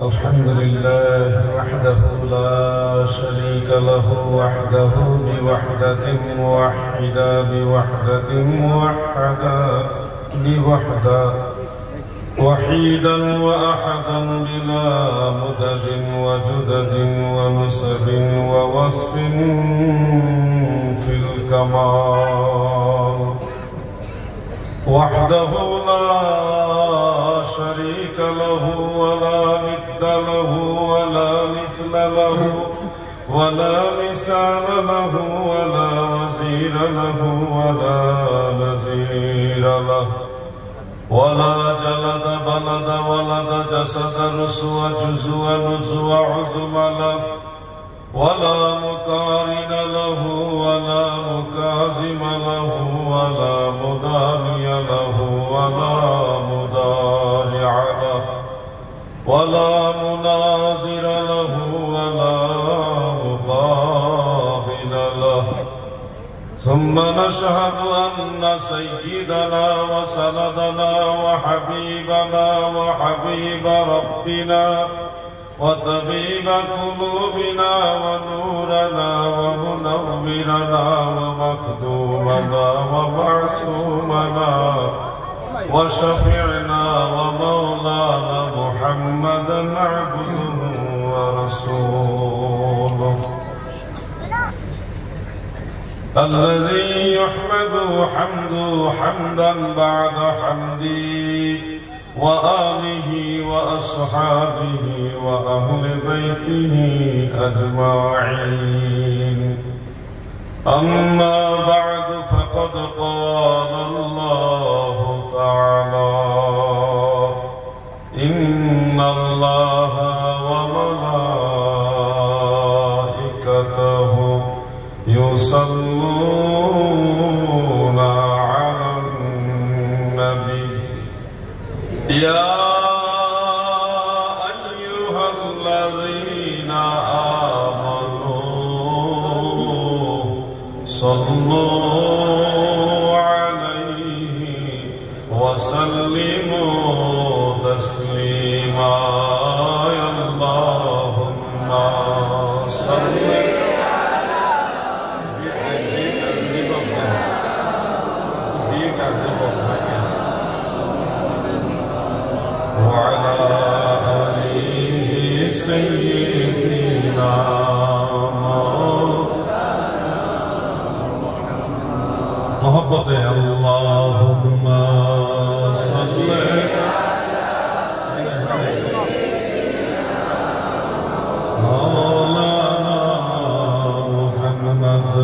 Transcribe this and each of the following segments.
الحمد لله وحده لا شريك له وحده بوحدة موحدا بوحدة موحدا بوحدا وحيدا وأحدا بلا مدد وجدد ونسب ووصف في الكمال وحده لا شريك له ولا ند له ولا مثل له ولا مثال له ولا وزير له ولا نظير له ولا جلد بلد ولد جسد رسو جزو نزو عزم له ولا مقارن له ولا مكاظم له ولا مداني له ولا مدارع له ولا مناظر له ولا مقابل له ثم نشهد أن سيدنا وسندنا وحبيبنا وحبيب ربنا وطبيب قلوبنا ونورنا ومنورنا ومخدومنا ومعصومنا وشفيعنا ومولانا محمدا عبده ورسوله الذي يحمد حمدا بعد حمدي وآله وأصحابه وأهل بيته أجمعين أما بعد فقد قال الله تعالى إن الله وملائكته يصلون على النبي يا أيها الذين آمنوا صلوا عليه وسلموا تسليما يا اللهم صل وعلى آله سيدنا محبت اللهم صل مولانا محمد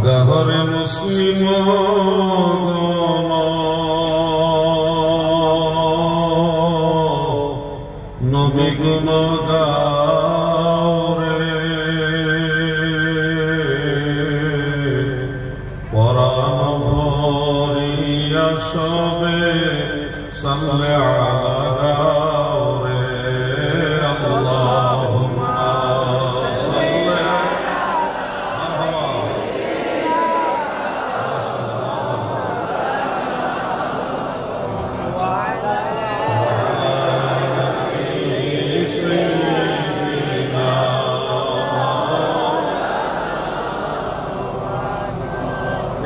গহর মুসলিম নবী গুণ গাওরে পরাণ ভরিয়া সবে সাল্লে আলা গাওরে আল্লাহুম্মা সাল্লি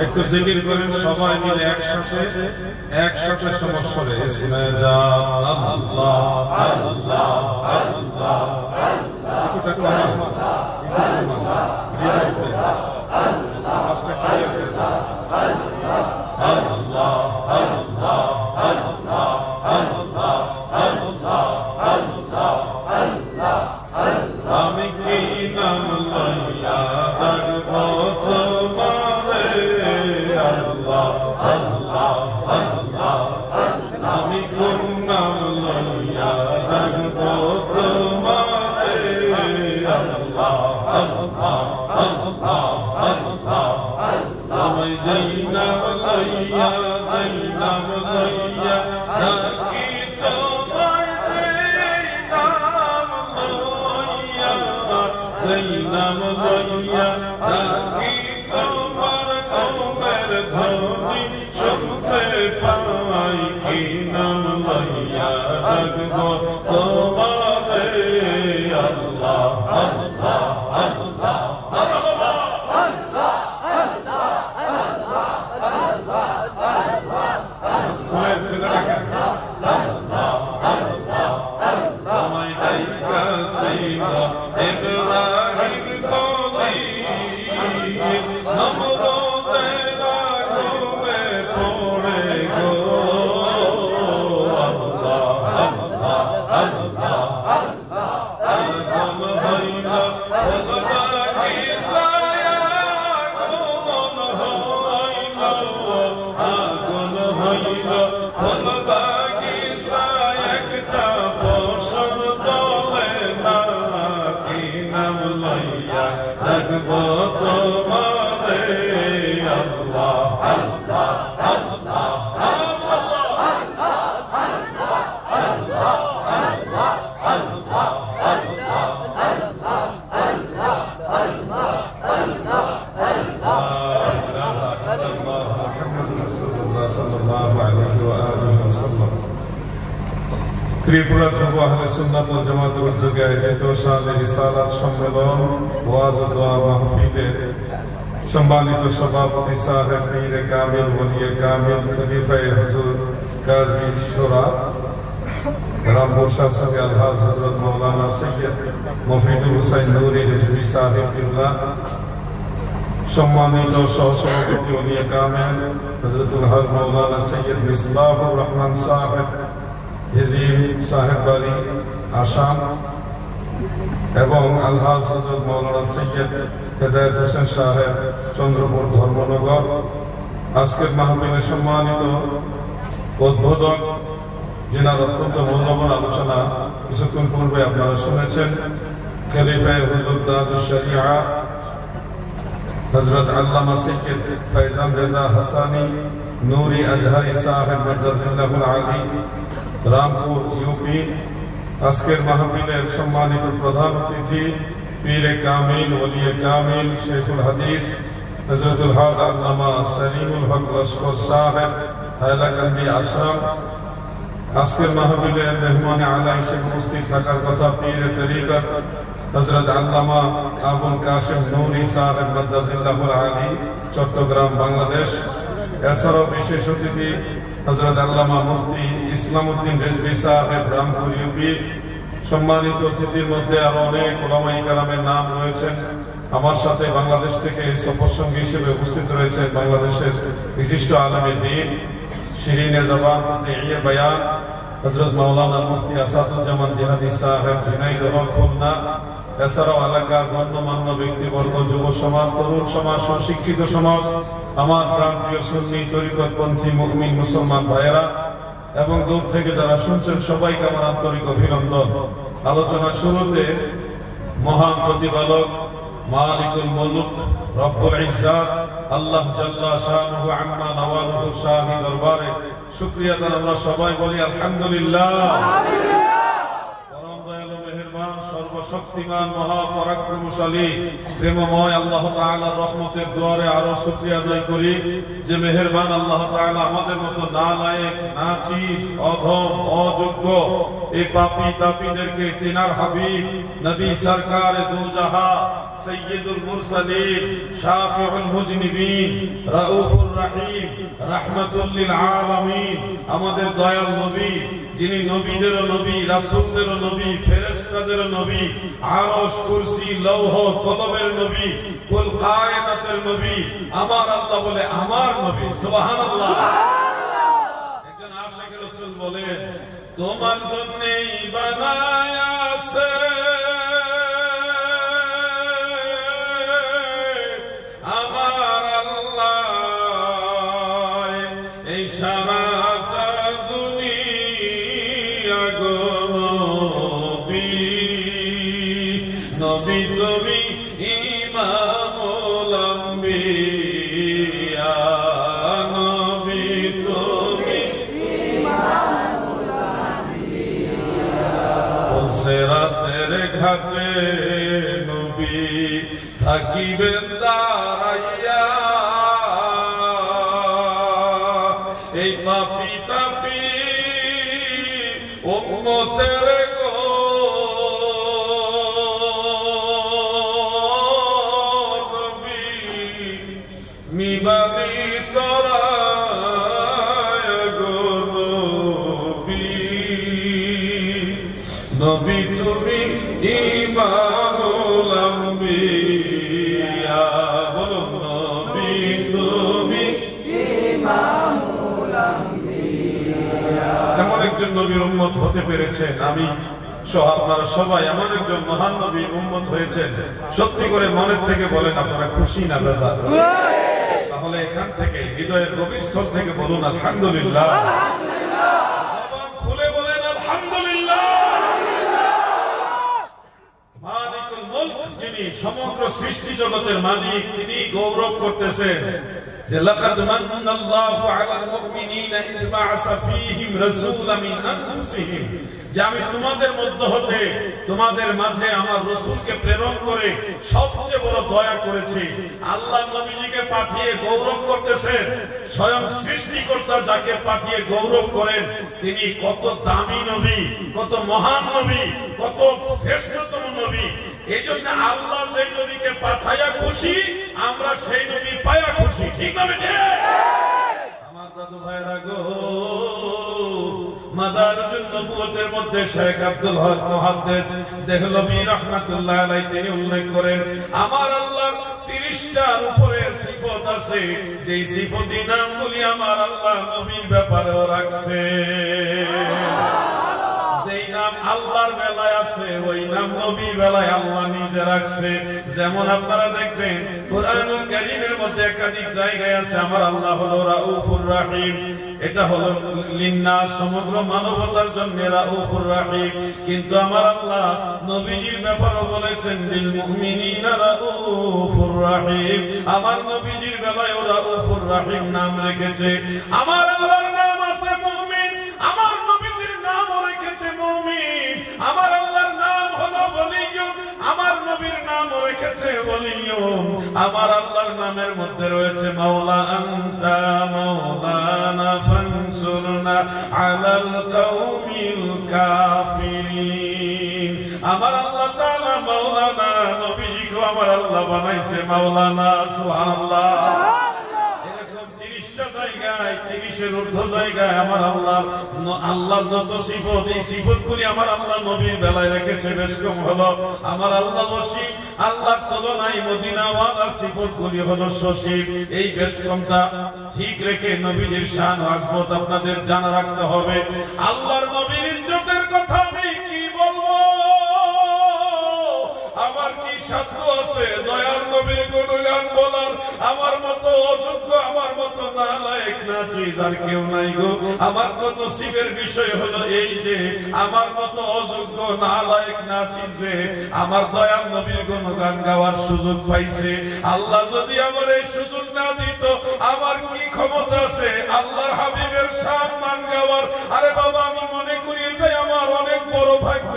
একটু জিকির করেন সবাই মিলে একসাথে সমস্যরে ইসমে জালাল আল্লাহ আল্লাহ আল্লাহ আল্লাহ এটা কোন আল্লাহ আল্লাহ আল্লাহ আল্লাহ আল্লাহ আল্লাহ আল্লাহ আল্লাহ আমি কি নাম লইয়া ডাকবো তোমারে আল্লাহ আল্লাহ আল্লাহ আমি কোন নাম লইয়া ডাকবো তোমারে আল্লাহ আল্লাহ আল্লাহ আল্লাহ আমি যেই নাম লইয়া ডাকি তোমায় যেই নাম লইয়া ডাকি তোমার কমের ধ্বনি শুনতে পাই কি নাম লইয়া রাখবো তোমারে আল্লাহ আল্লাহ আল্লাহ ত্রিপুরা যুব আহলে সুন্নাত ওয়াল জামাতের উদ্যোগে আয়োজিত শাহে রিসালাত সম্মেলন ওয়াজ ও দোয়া মাহফিলের সম্মানিত সভাপতি সাহেব পীর কামিল ওলিয়ে কামিল খলিফায়ে হুজুর কাজী শোরা রামপুর শাসক আলহাজ হযরত মাওলানা সৈয়দ মফিদুল হুসাইন নূরী রিজভী সাহেব কিবলা, সম্মানিত সহসভাপতি ওলিয়ে কামিল হযরতুল হজ মাওলানা সৈয়দ মিসবাহুর রহমান সাহেব হিজির সাহেব বাড়ি আসাম এবং আলহাজ হযরত মাওলানা সৈয়দ হেদায়েত হোসেন সাহেব চন্দ্রপুর ধর্মনগর। আজকের মাহফিলে সম্মানিত উদ্বোধক যিনার অত্যন্ত মূল্যবান আলোচনা কিছুক্ষণ পূর্বে আপনারা শুনেছেন, খলিফায়ে হুজুর তাজুশ শরিয়া হযরত আল্লামা সৈয়দ ফয়জান রেজা হাসানি নূরি আজহারি সাহেব মাদ্দাজিল্লাহুল আলী, রামপুর ইউপি। আজকের মাহফিলের সম্মানিত প্রধান অতিথি পীরে কামিল ওলিয়ে কামিল শেখুল হাদিস হযরতুল হজ আল্লামা সলিমুল হক লস্কর সাহেব হাইলাকান্দি আশ্রম। আজকের মাহফিলের মেহমানে আলা হিসেবে উপস্থিত থাকার কথা পীরে তরিকত হযরত আল্লামা আবুল কাশেম নূরি সাহেব মাদ্দাজিল্লাহুল আলী, চট্টগ্রাম, বাংলাদেশ। এছাড়াও বিশেষ অতিথি হযরত আল্লামা মুফতি ইসলামউদ্দিন রিজভী সাহেব, রামপুর ইউপি। সম্মানিত অতিথির মধ্যে আরো অনেক উলামায়ে কেরামের নাম রয়েছেন। আমার সাথে বাংলাদেশ থেকে সফর সঙ্গী হিসেবে উপস্থিত রয়েছেন বাংলাদেশের বিশিষ্ট আলেমে দ্বীন, শিরিনে জবান, ফাতিহিয়ে বায়ান হযরত মাওলানা মুফতি আসাদুজ্জামান জিহাদি সাহেব, ঝিনাইদহ, খুলনা। এছাড়াও এলাকার গণ্যমান্য ব্যক্তিবর্গ, যুব সমাজ, তরুণ সমাজ, শিক্ষিত সমাজ, আমার প্রাণপ্রিয় সুন্নি তরিকতপন্থী মুমিন মুসলমান ভাইয়েরা এবং দূর থেকে যারা শুনছেন সবাইকে আমার আন্তরিক অভিনন্দন। আলোচনার শুরুতে মহান প্রতিপালক মালিকুল মুলক রব্বুল ইজ্জাত আল্লাহ জাল্লা শানুহু আম্মা নওয়ালুহু শাহী দরবারে শুকরিয়া আদায় আমরা সবাই বলি আলহামদুলিল্লাহ। পরম দয়ালু মেহেরবান সর্বশক্তিমান মহাপরাক্রমশালী প্রেমময় আল্লাহ তাআলার রহমতের দুয়ারে আরো শুকরিয়া আদায় করি যে মেহেরবান আল্লাহ তাআলা আমাদের মতো নালায়েক, নাচিস, অধম, অযোগ্য এই পাপী তাপীদেরকে তিনার হাবিব নবী সরকারে দু জাহান সৈয়দুল মুরসালিন, শাফিউল মুজনিবিন, রাউফুর রহিম, রাহমাতুল লিল আলামিন, আমাদের দয়াল নবী, যিনি নবীদেরও নবী, রাসূলদেরও নবী, ফেরেশতাদেরও নবী, আরশ, কুরসি, লৌহ, কলমের নবী, কুল কায়নাতের নবী, আমার আল্লাহ বলে আমার নবী। সুবহানাল্লাহ। একজন আশিক রাসূল বলেন, তোমার জন্যই বানায়াছে আমার আল্লাহ এই সারাটা দুনিয়া গো নবী, নবী তুমি ইমামুল আম্বিয়া, নবী তুমি ইমামুল আম্বিয়া। বলছে রাতের ঘাটে নবী থাকিবেন দাঁড়াইয়া, এই পাপী তাপী উম্মতের গো নবী মিবাদি তোরা গো নবী নবী তুমি ইমামুল আম্বিয়া বলো নবী তুমি ইমামুল আম্বিয়া এমন একজন নবীর উম্মত হতে পেরেছেন আমি সহ আপনারা সবাই এমন একজন মহান নবীর উম্মত হয়েছেন সত্যি করে মনের থেকে বলেন আপনারা খুশি না বেজার তাহলে এখান থেকে হৃদয়ের গভীরস্থল থেকে বলুন আলহামদুলিল্লাহ খুলে বলেন আলহামদুলিল্লাহ মালিকুল মুলক যিনি সমগ্র সৃষ্টি জগতের মালিক তিনি গৌরব করতেছেন যে লাকাদ মান্নাল্লাহু আলাল মুমিনিনা ইয বা'আসা ফীহিম রাসূলাম মিন আনফুসিহিম যে আমি তোমাদের মধ্যে হতে তোমাদের মাঝে আমার রাসূলকে প্রেরণ করে সবচেয়ে বড় দয়া করেছি আল্লাহ নবীজিকে পাঠিয়ে গৌরব করতেছেন স্বয়ং সৃষ্টিকর্তা যাকে পাঠিয়ে গৌরব করেন তিনি কত দামি নবী কত মহান নবী কত শ্রেষ্ঠতম নবী এই জন্য আল্লাহ সেই নবীকে পাঠাইয়া খুশি আমরা সেই নবী পায়া খুশি ঠিক না বেটে আমার দাদু ভাইরা গো মাদারুল নবুয়তের মধ্যে শেখ আব্দুল হক মুহাদ্দিস দেহলভী রাহমাতুল্লাহ আলাইহি তিনি উল্লেখ করেন আমার আল্লাহর 30টার উপরে সিফত আছে যেই সিফতি নামগুলি আমার আল্লাহ নবীর ব্যাপারেও রাখছে যেই নাম আল্লাহর বেলায় আছে ওই নাম নবীর বেলায় আল্লাহ নিজে রাখছে যেমন আপনারা দেখবেন কুরআনুল কারীমের মধ্যে একাধিক জায়গায় আছে আমার আল্লাহ হলো রাউফুর রাহিম এটা হলো লিন্নাস সমগ্র মানবতার জন্য রাউফুর রাহিম কিন্তু আমার আল্লাহ নবীজির ব্যাপারে বলেছেন বিল মুমিনিনা রাউফুর রাহিম আমার নবীজির বেলায় রাউফুর রাহিম নাম রেখেছে আমার আল্লাহর নাম আছে মুমিন আমার নবীজির নাম রেখেছে মুমিন আমার আল্লাহর নাম হলো ওলিয়ুন আমার নবীর নাম রেখেছে ওলিয়ুন আমার আল্লাহর নামের মধ্যে রয়েছে মাওলা আনতা মাওলানা ফানসুরনা আলাল কওমিল কাফিরিন আমার আল্লাহ তাআলা মাওলানা নবীজিকে আমার আল্লাহ বানাইছে মাওলানা সুবহানাল্লাহ জায়গায় 30-এর ঊর্ধ্ব জায়গায় আমার আল্লাহর যত সিফত এই সিফতগুলি আমার আল্লাহ নবীর বেলায় রেখেছে বেশ কম হলো আমার আল্লাহ ওয়াসি আল্লাহর তুলনায় মদিনাওয়ালার সিফতগুলি হলো সসীম এই বেশ কমটা ঠিক রেখে নবীজির শান ও আজমত আপনাদের জানা রাখতে হবে আল্লাহর নবীর ইজ্জতের কথা আমি কি বলবো আমার কি সাধ্য আছে দয়ার নবীর গুণগান বলার আমার মতো অযোগ্য আমার মতো নালায়েক নাচিজ আর কেউ নাই গো আমার তো নসিবের বিষয় হলো এই যে আমার মতো অযোগ্য নালায়েক নাচিজে আমার দয়ার নবীর গুণগান গাওয়ার সুযোগ পাইছে আল্লাহ যদি আমার এই সুযোগ না দিত আমার কি ক্ষমতা আছে আল্লাহর হাবিবের সম্মান গাওয়ার আরে বাবা আমি মনে করি এটাই আমার অনেক বড় ভাগ্য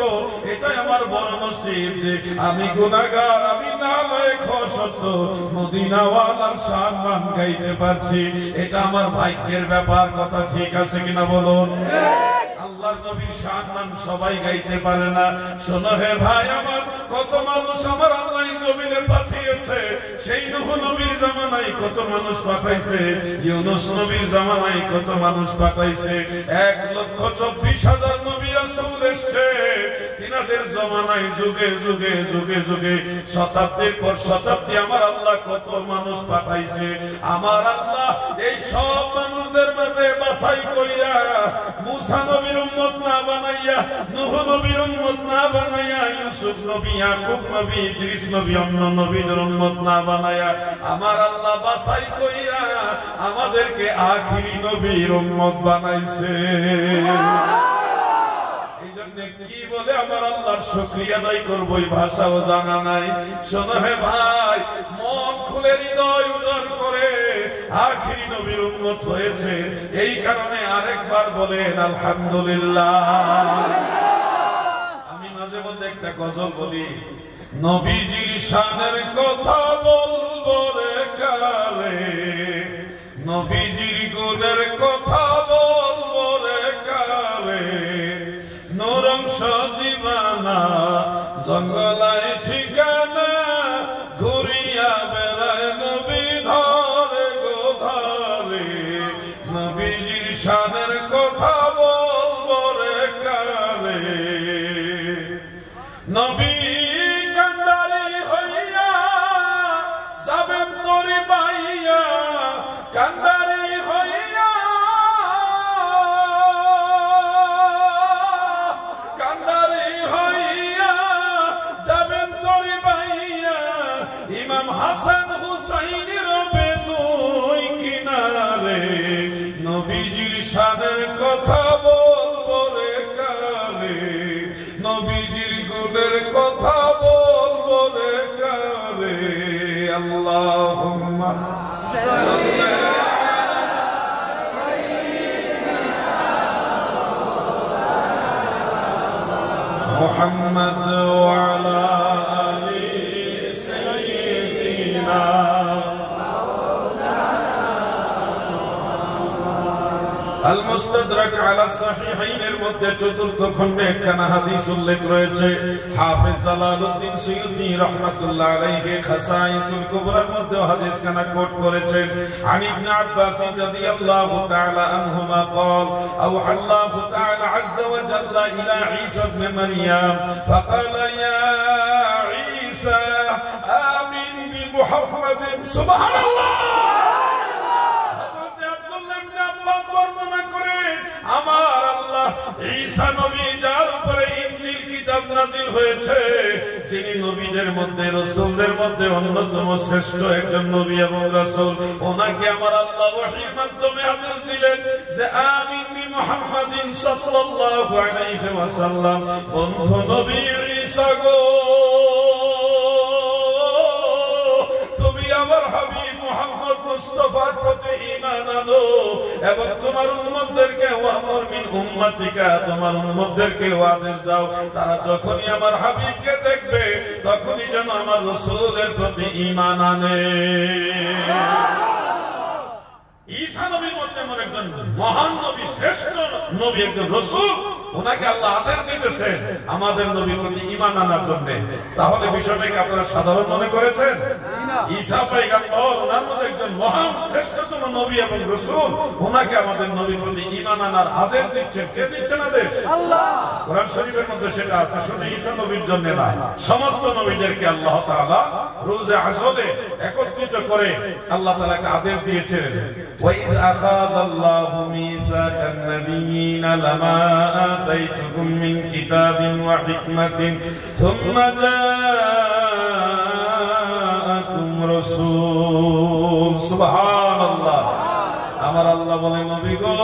এটাই আমার বড় নসিব যে আমি গুনাহগার আমি নালায়েক হওয়া সত্ত্বেও মদিনাওয়ালার সম্মান গাইতে পারছি এটা আমার ভাগ্যের ব্যাপার কথা ঠিক আছে কিনা বলুন আল্লাহর নবীর সম্মান সবাই গাইতে পারে না শোনো হে ভাই আমার কত মানুষ আমার আল্লাহ জমিনে পাঠিয়েছে সেই নূহ নবীর জামানায় কত মানুষ পাঠাইছে ইউনূস নবীর জামানায় কত মানুষ পাঠাইছে 1,24,000 নবী রাসূল এসেছে তিনাদের জামানায় যুগে যুগে যুগে যুগে শতাব্দীর পর শতাব্দী আমার আল্লাহ কত মানুষ পাঠাইছে আমার আল্লাহ এই সব মানুষদের মাঝে বাছাই কইরা মুসা নবীর উম্মত না বানাইয়া নূহ নবীর উম্মত না বানাইয়া ইউসুফ নবী ইয়াকুব নবী ইদ্রিস নবী অন্য নবীদের উম্মত না বানাইয়া আমার আল্লাহ বাছাই কইরা আমাদেরকে আখিরি নবীর উম্মত বানাইছে কি বলে আমার আল্লাহর শুকরিয়া আদায় করবো এই ভাষাও জানা নাই শোনো হে ভাই মন খুলে হৃদয় উজাড় করে আখিরি নবীর উম্মত হয়েছে এই কারণে আরেকবার বলেন আলহামদুলিল্লাহ আমি মাঝে মধ্যে একটা গজল বলি নবীজির শানের কথা বলবো রে কালে নবীজির গুণের কথা বলবো রে কারে, নরংশ দিবানা জঙ্গলায় ঠিকানা, ঘুরিয়া বেড়ায় নবী ধরে গোধারে, নবীজির শানের কথা বলবো রে কারে। নবী কান্ডারি হইয়া যাবেন তোরে বাইয়া, কান্ডারি হইয়া যাবেন তোরে বাইয়া, ইমাম হাসান হুসাইনের দুই কিনারে, নবীজির শানের কথা বলবো রে কারে, নবীজির গুণের কথা বলবো রে কারে। আল্লাহুম্মা সাল্লি মুহাম্মদ ওয়া আলা আলি সাইয়্যিদিনা। আল মুস্তাদরাক আলা সাহিহাইনের মধ্যে চতুর্থ খণ্ডে একখানা হাদিস উল্লেখ রয়েছে। হাফেজ জালালউদ্দিন সুয়ুতী রাহমাতুল্লাহ আলাইহি খাসাইসুল কুবরার মধ্যে হাদিসখানা কোট করেছেন। আন ইবনে আব্বাস রাদিয়াল্লাহু তাআলা আনহুমা قال أوحى الله تعالى عز وجل إلى عيسى ابن مريم فقال يا عيسى آمن بمحمد سبحان الله। বর্ণনা করেন আমার আল্লাহ ঈসা নবী যার উপরে ইনজিল কিতাব নাযিল হয়েছে, যিনি নবীদের মধ্যে রাসূলদের মধ্যে অন্যতম শ্রেষ্ঠ একজন নবী এবং রাসূল, ওনাকে আমার আল্লাহ ওহীর মাধ্যমে আদেশ দিলেন যে আমিন বি মুহাম্মাদিন সাল্লাল্লাহু আলাইহি ওয়াসাল্লাম, বন্ধু নবী ঈসা গো, তুমি আমার হাবিব মুহাম্মদ মুস্তাফার প্রতি ঈমান আনো এবং তোমার উম্মতদেরকে ওয়ামর মিন উম্মতিকা, তোমার উম্মতদেরকে আদেশ দাও তারা যখনই আমার হাবিবকে দেখবে তখনই যেন আমার রাসূলের প্রতি ঈমান আনে। ঈসা নবীর মধ্যে এমন একজন মহান নবী, শ্রেষ্ঠ নবী, একজন রাসূল, ওনাকে আল্লাহ আদেশ দিতেছেন আমাদের নবীর প্রতি ঈমান আনার জন্য। তাহলে বিষয়টাকে আপনারা সাধারণ মনে করেছেন? ঈসা পয়গম্বর ওনার মধ্যে একজন মহান শ্রেষ্ঠতম নবী এবং রাসূল, ওনাকে আমাদের নবীর প্রতি ঈমান আনার আদেশ দিচ্ছেন। কে দিচ্ছেন আদেশ? আল্লাহ। কোরআন শরীফের মধ্যে সেটা আছে। শুধু ঈসা নবীর জন্য না, সমস্ত নবীদেরকে আল্লাহ তাআলা রোজে আসরে একত্রিত করে আল্লাহ তাআলাকে আদেশ দিয়েছেন। وَإِذْ أَخَذَ اللَّهُ مِيثَاقَ النَّبِيِّينَ لَمَا آتَيْتُكُم مِّن كِتَابٍ وَحِكْمَةٍ ثُمَّ جَاءَكُمْ رَسُولٌ সুবহানাল্লাহ। আমার আল্লাহ বলেন নবী গো,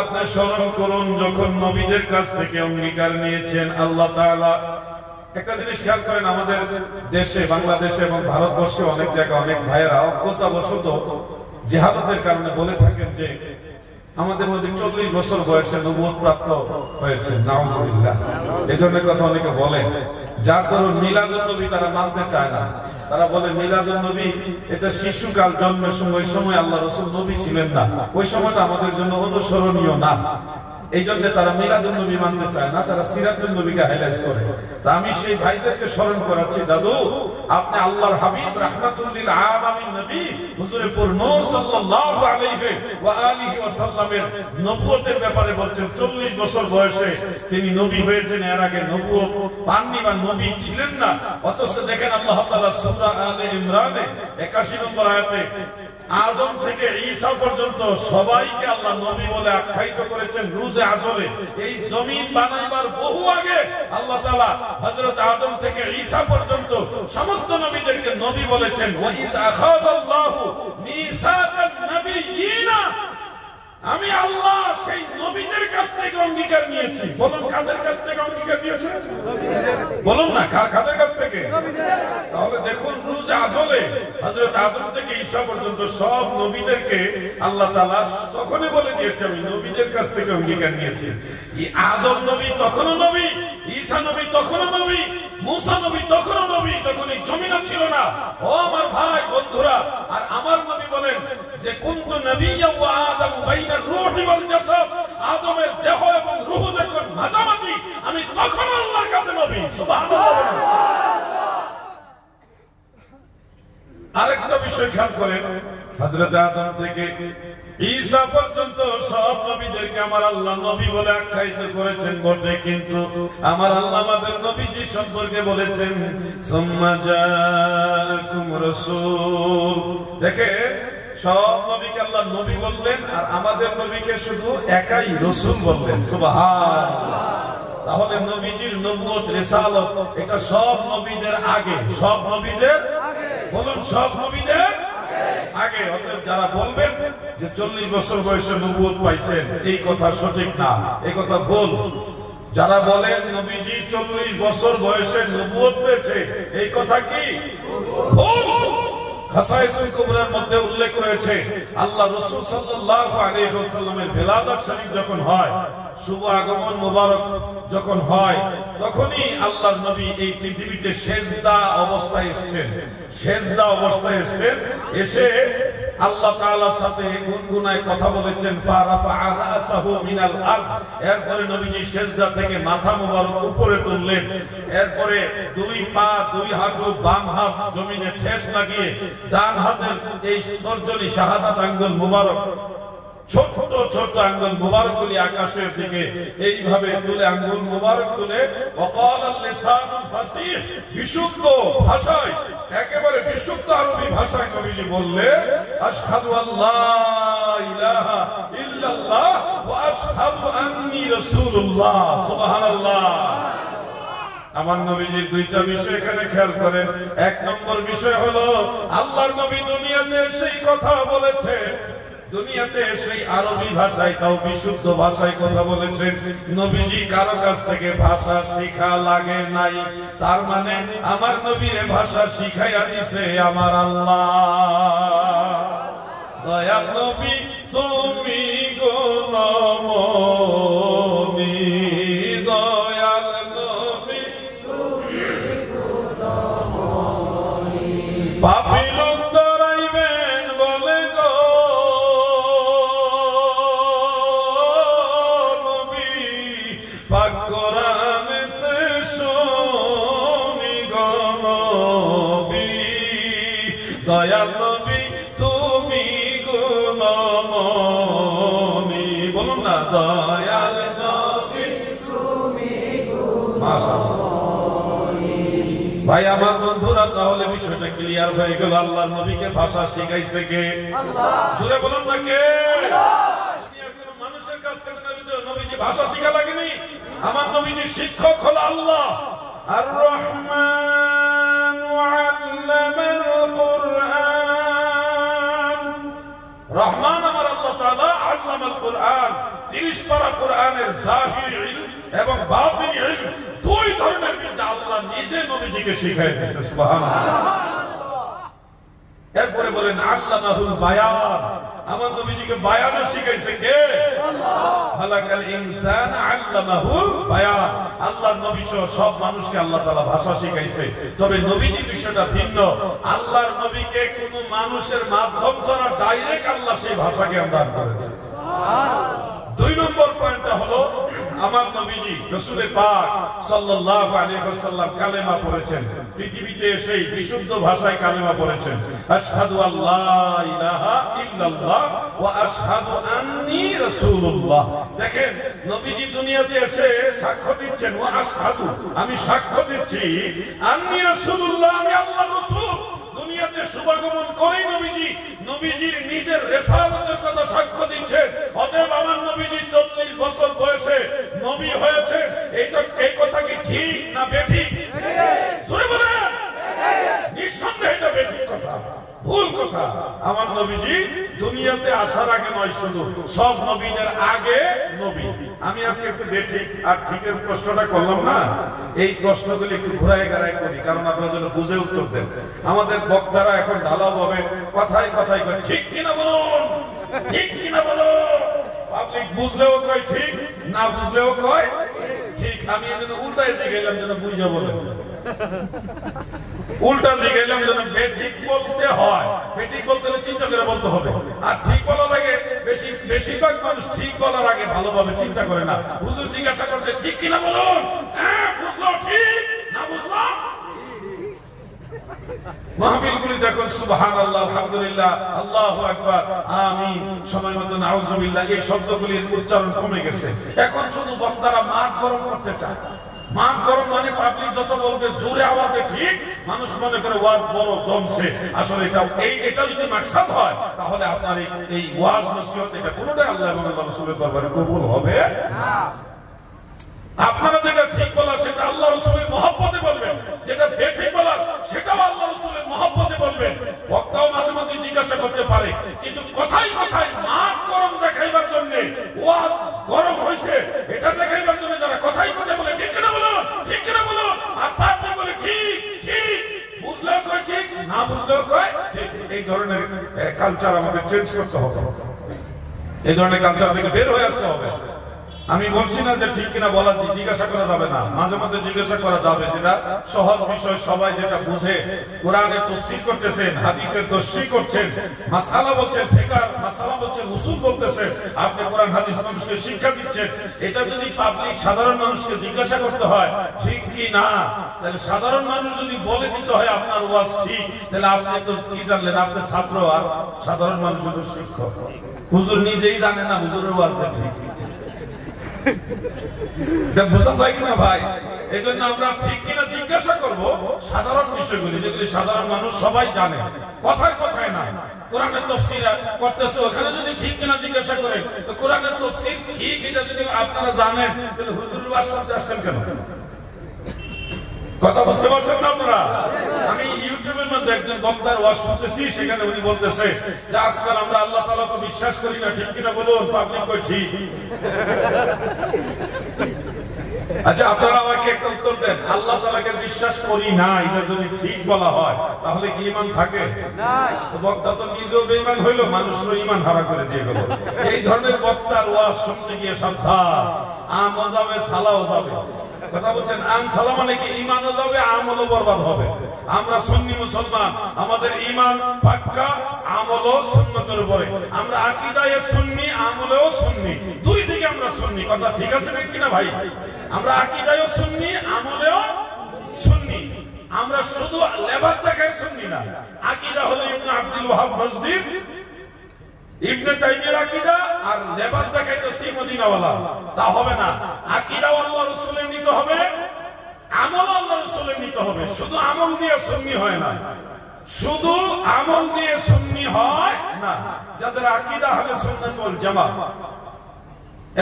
আপনি স্মরণ করুন যখন নবীদের কাছ থেকে অঙ্গীকার নিয়েছেন আল্লাহ তাআলা। একটা জিনিস খেয়াল করেন, আমাদের দেশে, বাংলাদেশে এবং ভারতবর্ষে অনেক জায়গায় অনেক ভাইয়েরা অজ্ঞতাবশত জিহাদের কারণে বলে থাকেন যে আমাদের মধ্যে 40 বছর বয়সে নবুয়ত প্রাপ্ত হয়েছে, নাউজুবিল্লাহ। এই ধরনের কথা অনেকে বলেন, যার কারণ মিলাদুন নবী তারা মানতে চায় না। তারা বলে মিলাদুন নবী এটা শিশুকাল, জন্মের সময়, সময় আল্লাহ রাসূল নবী ছিলেন না, ওই সময়টা আমাদের জন্য অনুসরণীয় না। এই জন্য তারা মিলাদুন নবী মানতে চায় না, তারা সিরাতুন নবীকে হাইলাইট করে। তা আমি সেই ভাইদেরকে স্মরণ করাচ্ছি, দাদু আপনি আল্লাহর হাবিব রাহমাতুল লিল আলামিন নবী হুজুরে পুর নূর সাল্লাল্লাহু আলাইহি ওয়া আলিহি ওয়াসাল্লামের নবুয়তের ব্যাপারে বলছেন 40 বছর বয়সে তিনি নবী হয়েছেন, এর আগে নবুয়ত পাননি বা নবী ছিলেন না। অথচ দেখেন আল্লাহ তাআলা সূরা আলে ইমরানে 81 নম্বর আয়াতে আদম থেকে ঈসা পর্যন্ত সবাইকে আল্লাহ নবী বলে আখ্যায়িত করেছেন রোজে আজরে। এই জমিন বানাইবার বহু আগে আল্লাহ তাআলা হযরত আদম থেকে ঈসা পর্যন্ত সমস্ত নবীদেরকে নবী বলেছেন। ওয়াইদ আখাযাল্লাহু মিসাকান নাবিয়িনা, আমি আল্লাহ সেই নবীদের কাছ থেকে অঙ্গীকার নিয়েছি। বলুন কাদের কাছ থেকে অঙ্গীকার নিয়েছে? বলুন না কাদের কাছ থেকে? তাহলে দেখুন রোজে আজলে হযরত আদম থেকে ঈসা পর্যন্ত সব নবীদেরকে আল্লাহ তাআলা তখনই বলে দিয়েছে আমি নবীদের কাছ থেকে অঙ্গীকার নিয়েছি। এই আদম নবী তখনও নবী, ঈসা নবী তখনও নবী, মুসা নবী তখনও নবী, যখনই জমিনে ছিল না, ও আমার ভাই বন্ধুরা, আর আমার নবী বলেন যে কুনতু নাবিয়্যা ওয়া আদামু বাইনা রূহি ওয়াল জাসাদ, আদমের দেহ এবং রূহ যখন মাঝামাঝি, আমি তখন আল্লাহর কাছে নবী। সুবহানাল্লাহ। আরেকটা বিষয় খেয়াল করেন, হযরত আদম থেকে ঈসা পর্যন্ত সব নবীদেরকে আমার আল্লাহ নবী বলে আখ্যায়িত করেছেন বটে, কিন্তু আমার আল্লাহ আমাদের নবীজি সম্পর্কে বলেছেন সুম্মা জাআকুম রাসূল। দেখে সব নবীকে আল্লাহ নবী বললেন, আর আমাদের নবীকে শুধু একাই রাসূল বললেন। সুবহানাল্লাহ। তাহলে নবীজির নবুয়ত, রিসালাত এটা সব নবীদের আগে, সব নবীদের বলুন, সব নবীদের আগে। অতএব যারা বলবেন যে 40 বছর বয়সে নবুয়ত পাইছেন, এই কথা সঠিক না, এই কথা ভুল। যারা বলেন নবীজি 40 বছর বয়সে নবুয়ত পেয়েছে, এই কথা কি ভুল। খাসায়েসুল কুবরার মধ্যে উল্লেখ রয়েছে আল্লাহ রাসূল সাল্লাল্লাহু আলাইহি ওয়াসাল্লামের ভিলাদাত শরীফ যখন হয়, শুভ আগমন মুবারক যখন হয়, তখনই আল্লাহর নবী এই পৃথিবীতে সেজদা অবস্থায় এসেছেন। সেজদা অবস্থায় এসেছেন, এসে আল্লাহ তাআলার সাথে গুনগুনায় কথা বলেছেন। ফারাফা রাসাহু মিনাল আরদ, এরপরে নবীজি সেজদা থেকে মাথা মুবারক উপরে তুললেন। এরপরে দুই পা, দুই হাঁটু, বাম হাত জমিনে ঠেস লাগিয়ে ডান হাতের এই তর্জনী শাহাদাত আঙ্গুল মুবারক, ছোট ছোট আঙ্গুল মুবারকগুলি আকাশের দিকে এইভাবে তুলে, আঙ্গুল মুবারক তুলে ওয়াকালাল লিসানুল ফাসিহ, বিশুদ্ধ ভাষায়, একেবারে বিশুদ্ধ আরবি ভাষায় নবীজি বললেন আশহাদু আল্লা ইলাহা ইল্লাল্লাহ ওয়া আশহাদু আন্নী রাসূলুল্লাহ। সুবহানাল্লাহ। আমার নবীজির দুইটা বিষয় এখানে খেয়াল করেন। এক নম্বর বিষয় হলো আল্লাহর নবী দুনিয়াতে সেই কথা বলেছে, দুনিয়াতে সেই আরবি ভাষায়, তাও বিশুদ্ধ ভাষায় কথা বলেছেন। নবীজি কারো কাছ থেকে ভাষা শিখা লাগে নাই, তার মানে আমার নবীর ভাষা শিখাইয়া দিছে আমার আল্লাহ। দয়াল নবী তুমি গো নমনি, দয়াল নবী তুমি গো নমনি, পাপী লোক ডরাইবেন বলে গো পাক কোরআনেতে শুনি গো নবী, দয়াল নবী তুমি গো নমনি। বলুন না, দয়াল নবী তুমি গো নমনি। ভাই আমার বন্ধুরা, তাহলে বিষয়টা ক্লিয়ার হয়ে গেল। আল্লাহর নবীকে ভাষা শিখাইছে কে? আল্লাহ। জোরে বলুন না, কে? মানুষের কাছ থেকে নবীজি ভাষা শিখা লাগেনি। আমার নবীজির শিক্ষক হলো আল্লাহ। আর রহমান আল্লামাল কুরআন, রহমান আমার আল্লাহ তাআলা আল্লামাল কুরআন, 30 পারা কুরআনের যাহির ইলম এবং বাতিন ইলম, দুই ধরনের বিদ্যা আল্লাহ নিজে নবীজিকে শিখায় দিয়েছে। সুবহানাল্লাহ। এরপরে বলেন আল্লামাহুল বায়ান, আমার নবীজিকে বায়ান শিখাইছে কে? আল্লাহ। খালাকাল ইনসান আল্লামাহুল বায়ান, আল্লাহর নবী সহ সব মানুষকে আল্লাহ তাআলা ভাষা শিখাইছে। তবে নবীজির বিষয়টা ভিন্ন। আল্লাহর নবীকে কোন মানুষের মাধ্যম ছাড়া ডাইরেক্ট আল্লাহ সেই ভাষাকে দান করেছে। দুই নম্বর পয়েন্টটা হলো আমার নবীজি রাসূল পাক সাল্লাল্লাহু আলাইহি ওয়াসাল্লাম কালেমা পড়েছেন, পৃথিবীতে সেই বিশুদ্ধ ভাষায় কালেমা পড়েছেন। আশহাদু আল্লা ইলাহা ইল্লাল্লাহ ওয়া আশহাদু আন্নী রাসূলুল্লাহ। দেখেন নবীজি দুনিয়াতে এসে সাক্ষ্য দিচ্ছেন, ওয়া আশহাদু, আমি সাক্ষ্য দিচ্ছি, আন্নী রাসূলুল্লাহ, আমি আল্লাহর রাসূল। দুনিয়াতে শুভাগমন করেই নবীজি নবীজির নিজের রিসালাতের কথা সাক্ষ্য দিচ্ছেন। অতএব আমার নবীজি 40 বছর বয়সে নবী হয়েছে, এই কথা কি ঠিক না বেঠিক? জোরে বলেন। নিঃসন্দেহে এটা বেঠিক কথা, ভুল কথা। আমার নবীজি দুনিয়াতে আসার আগে নয়, শুধু সব নবীদের আগে নবী। আমি আজকে একটু বেঠিক আর ঠিকের প্রশ্নটা করলাম না, এই প্রশ্নগুলি একটু ঘুরায় গাড়ায় করি, কারণ আপনারা যেন বুঝে উত্তর দেন। আমাদের বক্তারা এখন ঢালাও ভাবে কথায় কথায় কয় ঠিক কিনা বলুন, ঠিক কিনা বলুন। পাবলিক বুঝলেও কয় ঠিক, না বুঝলেও কয় ঠিক। আমি এই জন্য উল্টায় গেলাম যেন বুঝে বলেন। উল্টা জিজ্ঞাসলাম যেন বেঠিক বলতে হয়, বেঠিক বলতে হলে চিন্তা করে বলতে হবে। আর ঠিক বলার আগে বেশিরভাগ মানুষ ঠিক বলার আগে ভালোভাবে চিন্তা করে না। হুজুর জিজ্ঞাসা করছে ঠিক কিনা বলুন, হ্যাঁ বুঝলো ঠিক, না বুঝলো মাহফিলগুলি দেখুন সুবহানাল্লাহ, আলহামদুলিল্লাহ, আল্লাহু আকবার, আমিন, সময় মতো নাউজুবিল্লাহ, এই শব্দগুলির উচ্চারণ কমে গেছে। এখন শুধু বক্তারা মাঠ গরম করতে চায়। মাঠ গরম মানে পাবলিক যত বলবে জোরে আওয়াজে ঠিক, মানুষ মনে করে ওয়াজ বড় জমছে। আসলে এটা যদি মাকসাদ হয় তাহলে আপনার এই ওয়াজ নসিহত এটা কোনোটাই আল্লাহ এবং আল্লাহ রাসূলের দরবারে কবুল হবে না। আপনারা যেটা ঠিক বলার সেটা আল্লাহ রাসূলের মহব্বতে বলবেন, যেটা বেঠিক বলার সেটাও আল্লাহ রাসূলের মহব্বতে বলবেন। বক্তাও মাঝে মাঝে জিজ্ঞাসা করতে পারে, কিন্তু কথাই কথাই মাঠ গরম দেখাইবার জন্য, ওয়াজ গরম হয়েছে এটা দেখাইবার জন্য যারা কথাই কথা বলে ঠিক কিনা বলুন, ঠিক কিনা বলুন, আর পাপড়ি বলে ঠিক ঠিক, বুঝলেও কয় ঠিক, না বুঝলেও কয় ঠিক। এই ধরনের কালচার আমাদের চেঞ্জ করতে হবে, এই ধরনের কালচার থেকে বের হয়ে আসতে হবে। আমি বলছি না যে ঠিক কিনা বলা জিজ্ঞাসা করা যাবে না, মাঝে মাঝে জিজ্ঞাসা করা যাবে, যেটা সহজ বিষয়, সবাই যেটা বুঝে। কোরআনের তাফসীর করতেছেন, হাদিসের তাফসীর করছেন, মাসআলা বলছেন, ফিকহ মাসআলা বলছেন, উসুল বলতেছেন, আপনি কোরআন হাদিস মানুষকে শিক্ষা দিচ্ছেন। এটা যদি পাবলিক সাধারণ মানুষকে জিজ্ঞাসা করতে হয় ঠিক কি না, তাহলে সাধারণ মানুষ যদি বলে দিতে হয় আপনার ওয়াজ ঠিক, তাহলে আপনি তো কি জানলেন, আপনি ছাত্র আর সাধারণ মানুষ হলো শিক্ষক। হুজুর নিজেই জানে না হুজুরের ওয়াজটা ঠিক, বোঝা যায় কিনা ভাই? এই জন্য আমরা ঠিক কিনা জিজ্ঞাসা করবো সাধারণ বিষয়গুলি, যেগুলি সাধারণ মানুষ সবাই জানে, কথায় কথায় না। কোরআনের তাফসীর করতেছে, ওখানে যদি ঠিক কিনা জিজ্ঞাসা করে, তো কোরআনের তাফসীর ঠিক এটা যদি আপনারা জানেন, তাহলে হুজুরের ওয়াজ শুনতে আসছেন কেন? কথা বুঝতে পারছেন না আপনারা? আমি ইউটিউবের মধ্যে একজন বক্তার ওয়াজ শুনতেছি, সেখানে উনি বলতেছে যে আজকাল আমরা আল্লাহ তাআলাকে বিশ্বাস করি না, ঠিক কিনা বলুন, পাবলিক কই ঠিক। আচ্ছা আপনারা আমাকে একটা উত্তর দেন, আল্লাহ তাআলাকে বিশ্বাস করি না এটা যদি ঠিক বলা হয় তাহলে কি ঈমান থাকে? বক্তা তো নিজেও বেঈমান হইল, মানুষেরও ঈমান হারা করে দিয়ে গেল। এই ধরনের বক্তার ওয়াজ শুনতে গিয়ে সাবধান, আমও যাবে সালাও যাবে। কথা বলছেন, আম সালা মানে কি ঈমানও যাবে, আমলও বরবাদ হবে। আমরা সুন্নি মুসলমান, আমাদের ঈমান পাক্কা, আমলও সুন্নতের উপরে। আমরা আকীদায়ে সুন্নি, আমলেও সুন্নি, দুই দিকে আমরা সুন্নি। কথা ঠিক আছে নাকি না ভাই? আমরা আকীদায়েও সুন্নি, আমলেও সুন্নি। আমরা শুধু লেবাস দেখায় সুন্নি না। আকীদা হলো ইবনে আব্দুল ওয়াহাব নজদীর, ইবনে তাইমিয়ার আকীদা, আর লেবাস দেখাইতেছি মদিনাওয়ালা, তা হবে না। আকীদাও আল্লাহর রাসূলের নিতে হবে, আমল আল্লাহর রাসূলের নিতে হবে। শুধু আমল দিয়ে সুন্নি হয় না, শুধু আমল দিয়ে সুন্নি হয় না। যাদের আকীদা আহলে সুন্নাত ওয়াল জামাত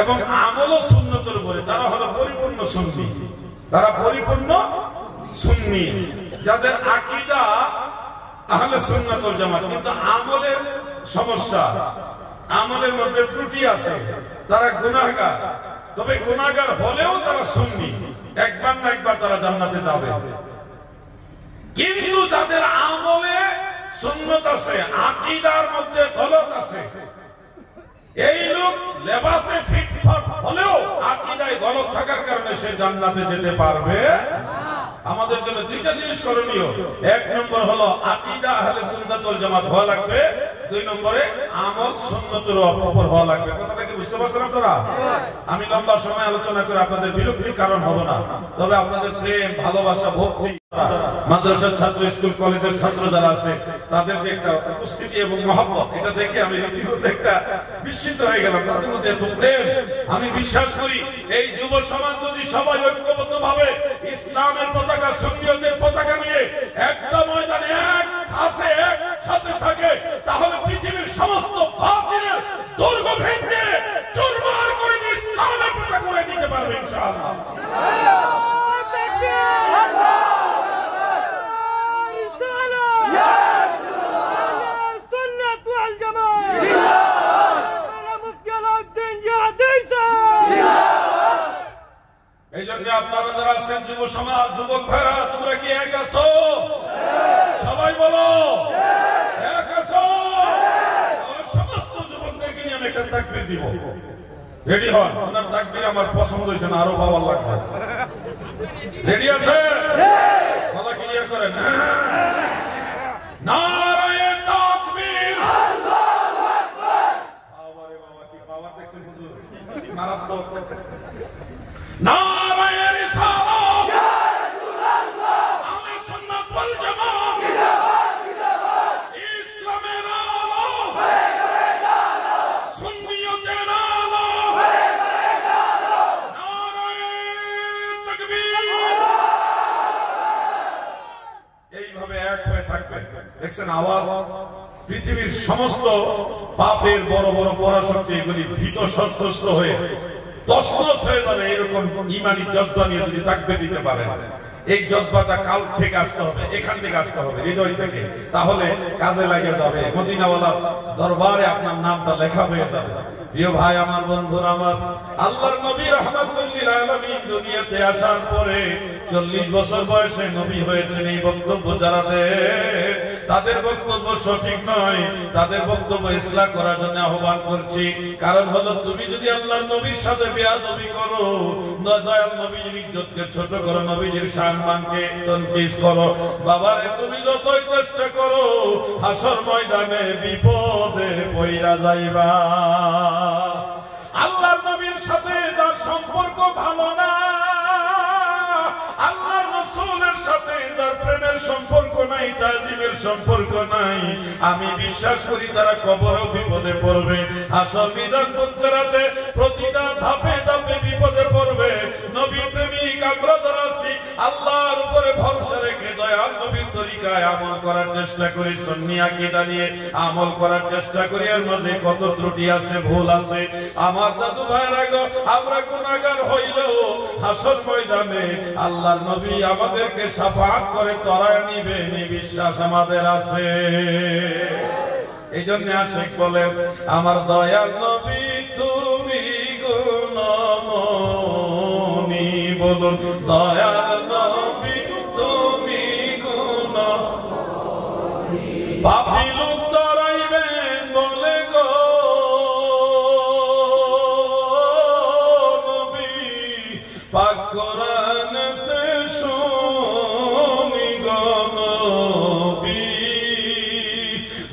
এবং আমলও সুন্নতের উপরে, তারা হলো পরিপূর্ণ সুন্নি, তারা পরিপূর্ণ সুন্নি। যাদের আকীদা আহলে সুন্নাত ওয়াল জামাত কিন্তু আমলের সমস্যা, আমলের মধ্যে ত্রুটি আছে, তারা গুনাহগার। তবে গুনাহগার হলেও তারা সুন্নি, একবার না একবার তারা জান্নাতে যাবে। কিন্তু যাদের আমলে সুন্নত আছে, আকীদার মধ্যে গলত আছে, এই লোক লেবাসে ফিটফাট হলেও আকীদায় গলত থাকার কারণে সে জান্নাতে যেতে পারবে। আমাদের জন্য দুইটা জিনিস করণীয়। এক নম্বর হলো আকীদা আহলে সুন্নাত ওয়াল জামাত হওয়া লাগবে, দুই নম্বরে আমল সুন্নতের উপর হওয়া লাগবে। কথাটা কি বুঝতে পারছেন আপনারা? আমি লম্বা সময় আলোচনা করে আপনাদের বিরক্তির কারণ হব না, তবে আপনাদের প্রেম, ভালোবাসা, ভক্তি, মাদ্রাসার ছাত্র, স্কুল কলেজের ছাত্র যারা আছে, তাদের যে একটা উপস্থিতি এবং মহব্বত, এটা দেখে আমি রীতিমতো একটা বিস্মিত হয়ে গেলাম। তাদের মধ্যে এত প্রেম। আমি বিশ্বাস করি এই যুব সমাজ যদি সবাই ঐক্যবদ্ধ ভাবে ইসলামের পতাকা, সুন্নিয়তের পতাকা নিয়ে একটা ময়দানে এক হাসে এক সাথে থাকে, তাহলে পৃথিবীর সমস্ত বাতিলের দুর্গ ভেঙে চুরমার করে ইসলামের পতাকা করে দিতে পারবে ইনশাআল্লাহ। এই জন্য আপনারা যারা আছেন যুব সমাজ, যুবক ভাইরা, তোমরা কি এক আছো? সবাই বলো এক আছো? সমস্ত যুবকদেরকে নিয়ে আমি একটা তাকবীর দিব, রেডি হন। ওনার তাকবীর আমার পছন্দ হয়েছে না, আরো ভালো লাগবে। রেডি আছে? দিয়ে করেন নারায়ে তাকবীর, আল্লাহু আকবার। বাবারে বাবা, কি পাওয়ার দেখছেন হুজুর, মারাত্মক। নারায়ে রিসালাত, ইয়া রাসূলুল্লাহ, আহলে সুন্নাত ওয়াল জামাত, জিন্দাবাদ জিন্দাবাদ, ইসলামের আলো হয়ে গেলে আলো, সুন্নিয়তের আলো হয়ে গেলে আলো, নারায়ে তাকবীর। এইভাবে এক হয়ে থাকবেন। দেখছেন আওয়াজ, পৃথিবীর সমস্ত পাপের বড় বড় পরাশক্তি এগুলি ভীত সন্ত্রস্ত হয়ে তছনছ হয়ে যাবে। এরকম ইমানি জজ্বা নিয়ে যদি তাকবীর দিতে পারেন, এই জজ্বাটা কাল থেকে আসতে হবে, এখান থেকে আসতে হবে, হৃদয় থেকে, তাহলে কাজে লাগে যাবে। মদিনাওয়ালার দরবারে আপনার নামটা লেখা হয়ে যাবে। প্রিয় ভাই আমার, বন্ধুরা আমার, আল্লাহর নবী রাহমাতুল লিল আলামিন দুনিয়াতে আসার পরে 40 বছর বয়সে নবী হয়েছেন। এই বক্তব্য যারা দেয় তাদের বক্তব্য সঠিক নয়, তাদের বক্তব্য ইসলাহ করার জন্য আহ্বান করছি। কারণ হলো, তুমি যদি আল্লাহর নবীর সাথে বেয়াদবি করো, দয়াল নবীর ইজ্জতকে ছোট করো, নবীজির সম্মানকে তনকিস করো, বাবারে তুমি যতই চেষ্টা করো হাসর ময়দানে বিপদে পইরা যাইবা। আল্লাহর নবীর সাথে যার সম্পর্ক ভালো না, আল্লাহর রাসূলের সাথে যার প্রেমের সম্পর্ক নাই, তাজিমের সম্পর্ক নাই, আমি বিশ্বাস করি তারা কবরেও বিপদে পড়বে, হাসর মিজান পুচ্ছরাতে প্রতিটা ধাপে ধাপে বিপদে পড়বে। নবী প্রেমিক আমরা যারা আছি, আল্লাহর উপরে ভরসা রেখে দয়াল নবীর তরিকায় আমল করার চেষ্টা করি, সুন্নি আকীদা নিয়ে আমল করার চেষ্টা করি। এর মাঝে কত ত্রুটি আছে, ভুল আছে। আমার দাদু ভাইরা গো, আমরা গুনাহগার হইলেও হাসর ময়দানে আল্লাহর নবী আমাদেরকে শাফাআত করে তরায় নিবে, এই বিশ্বাস আমাদের আছে। এই জন্য আশিক বলেন, আমার দয়াল নবী তুমি গুণমণি, বলুন দয়াল নবী তুমি গুণমণি, পাপী লোক তরাইবেন বলে গো নবী, পাক কোরআনেতে শুনি গো নবী,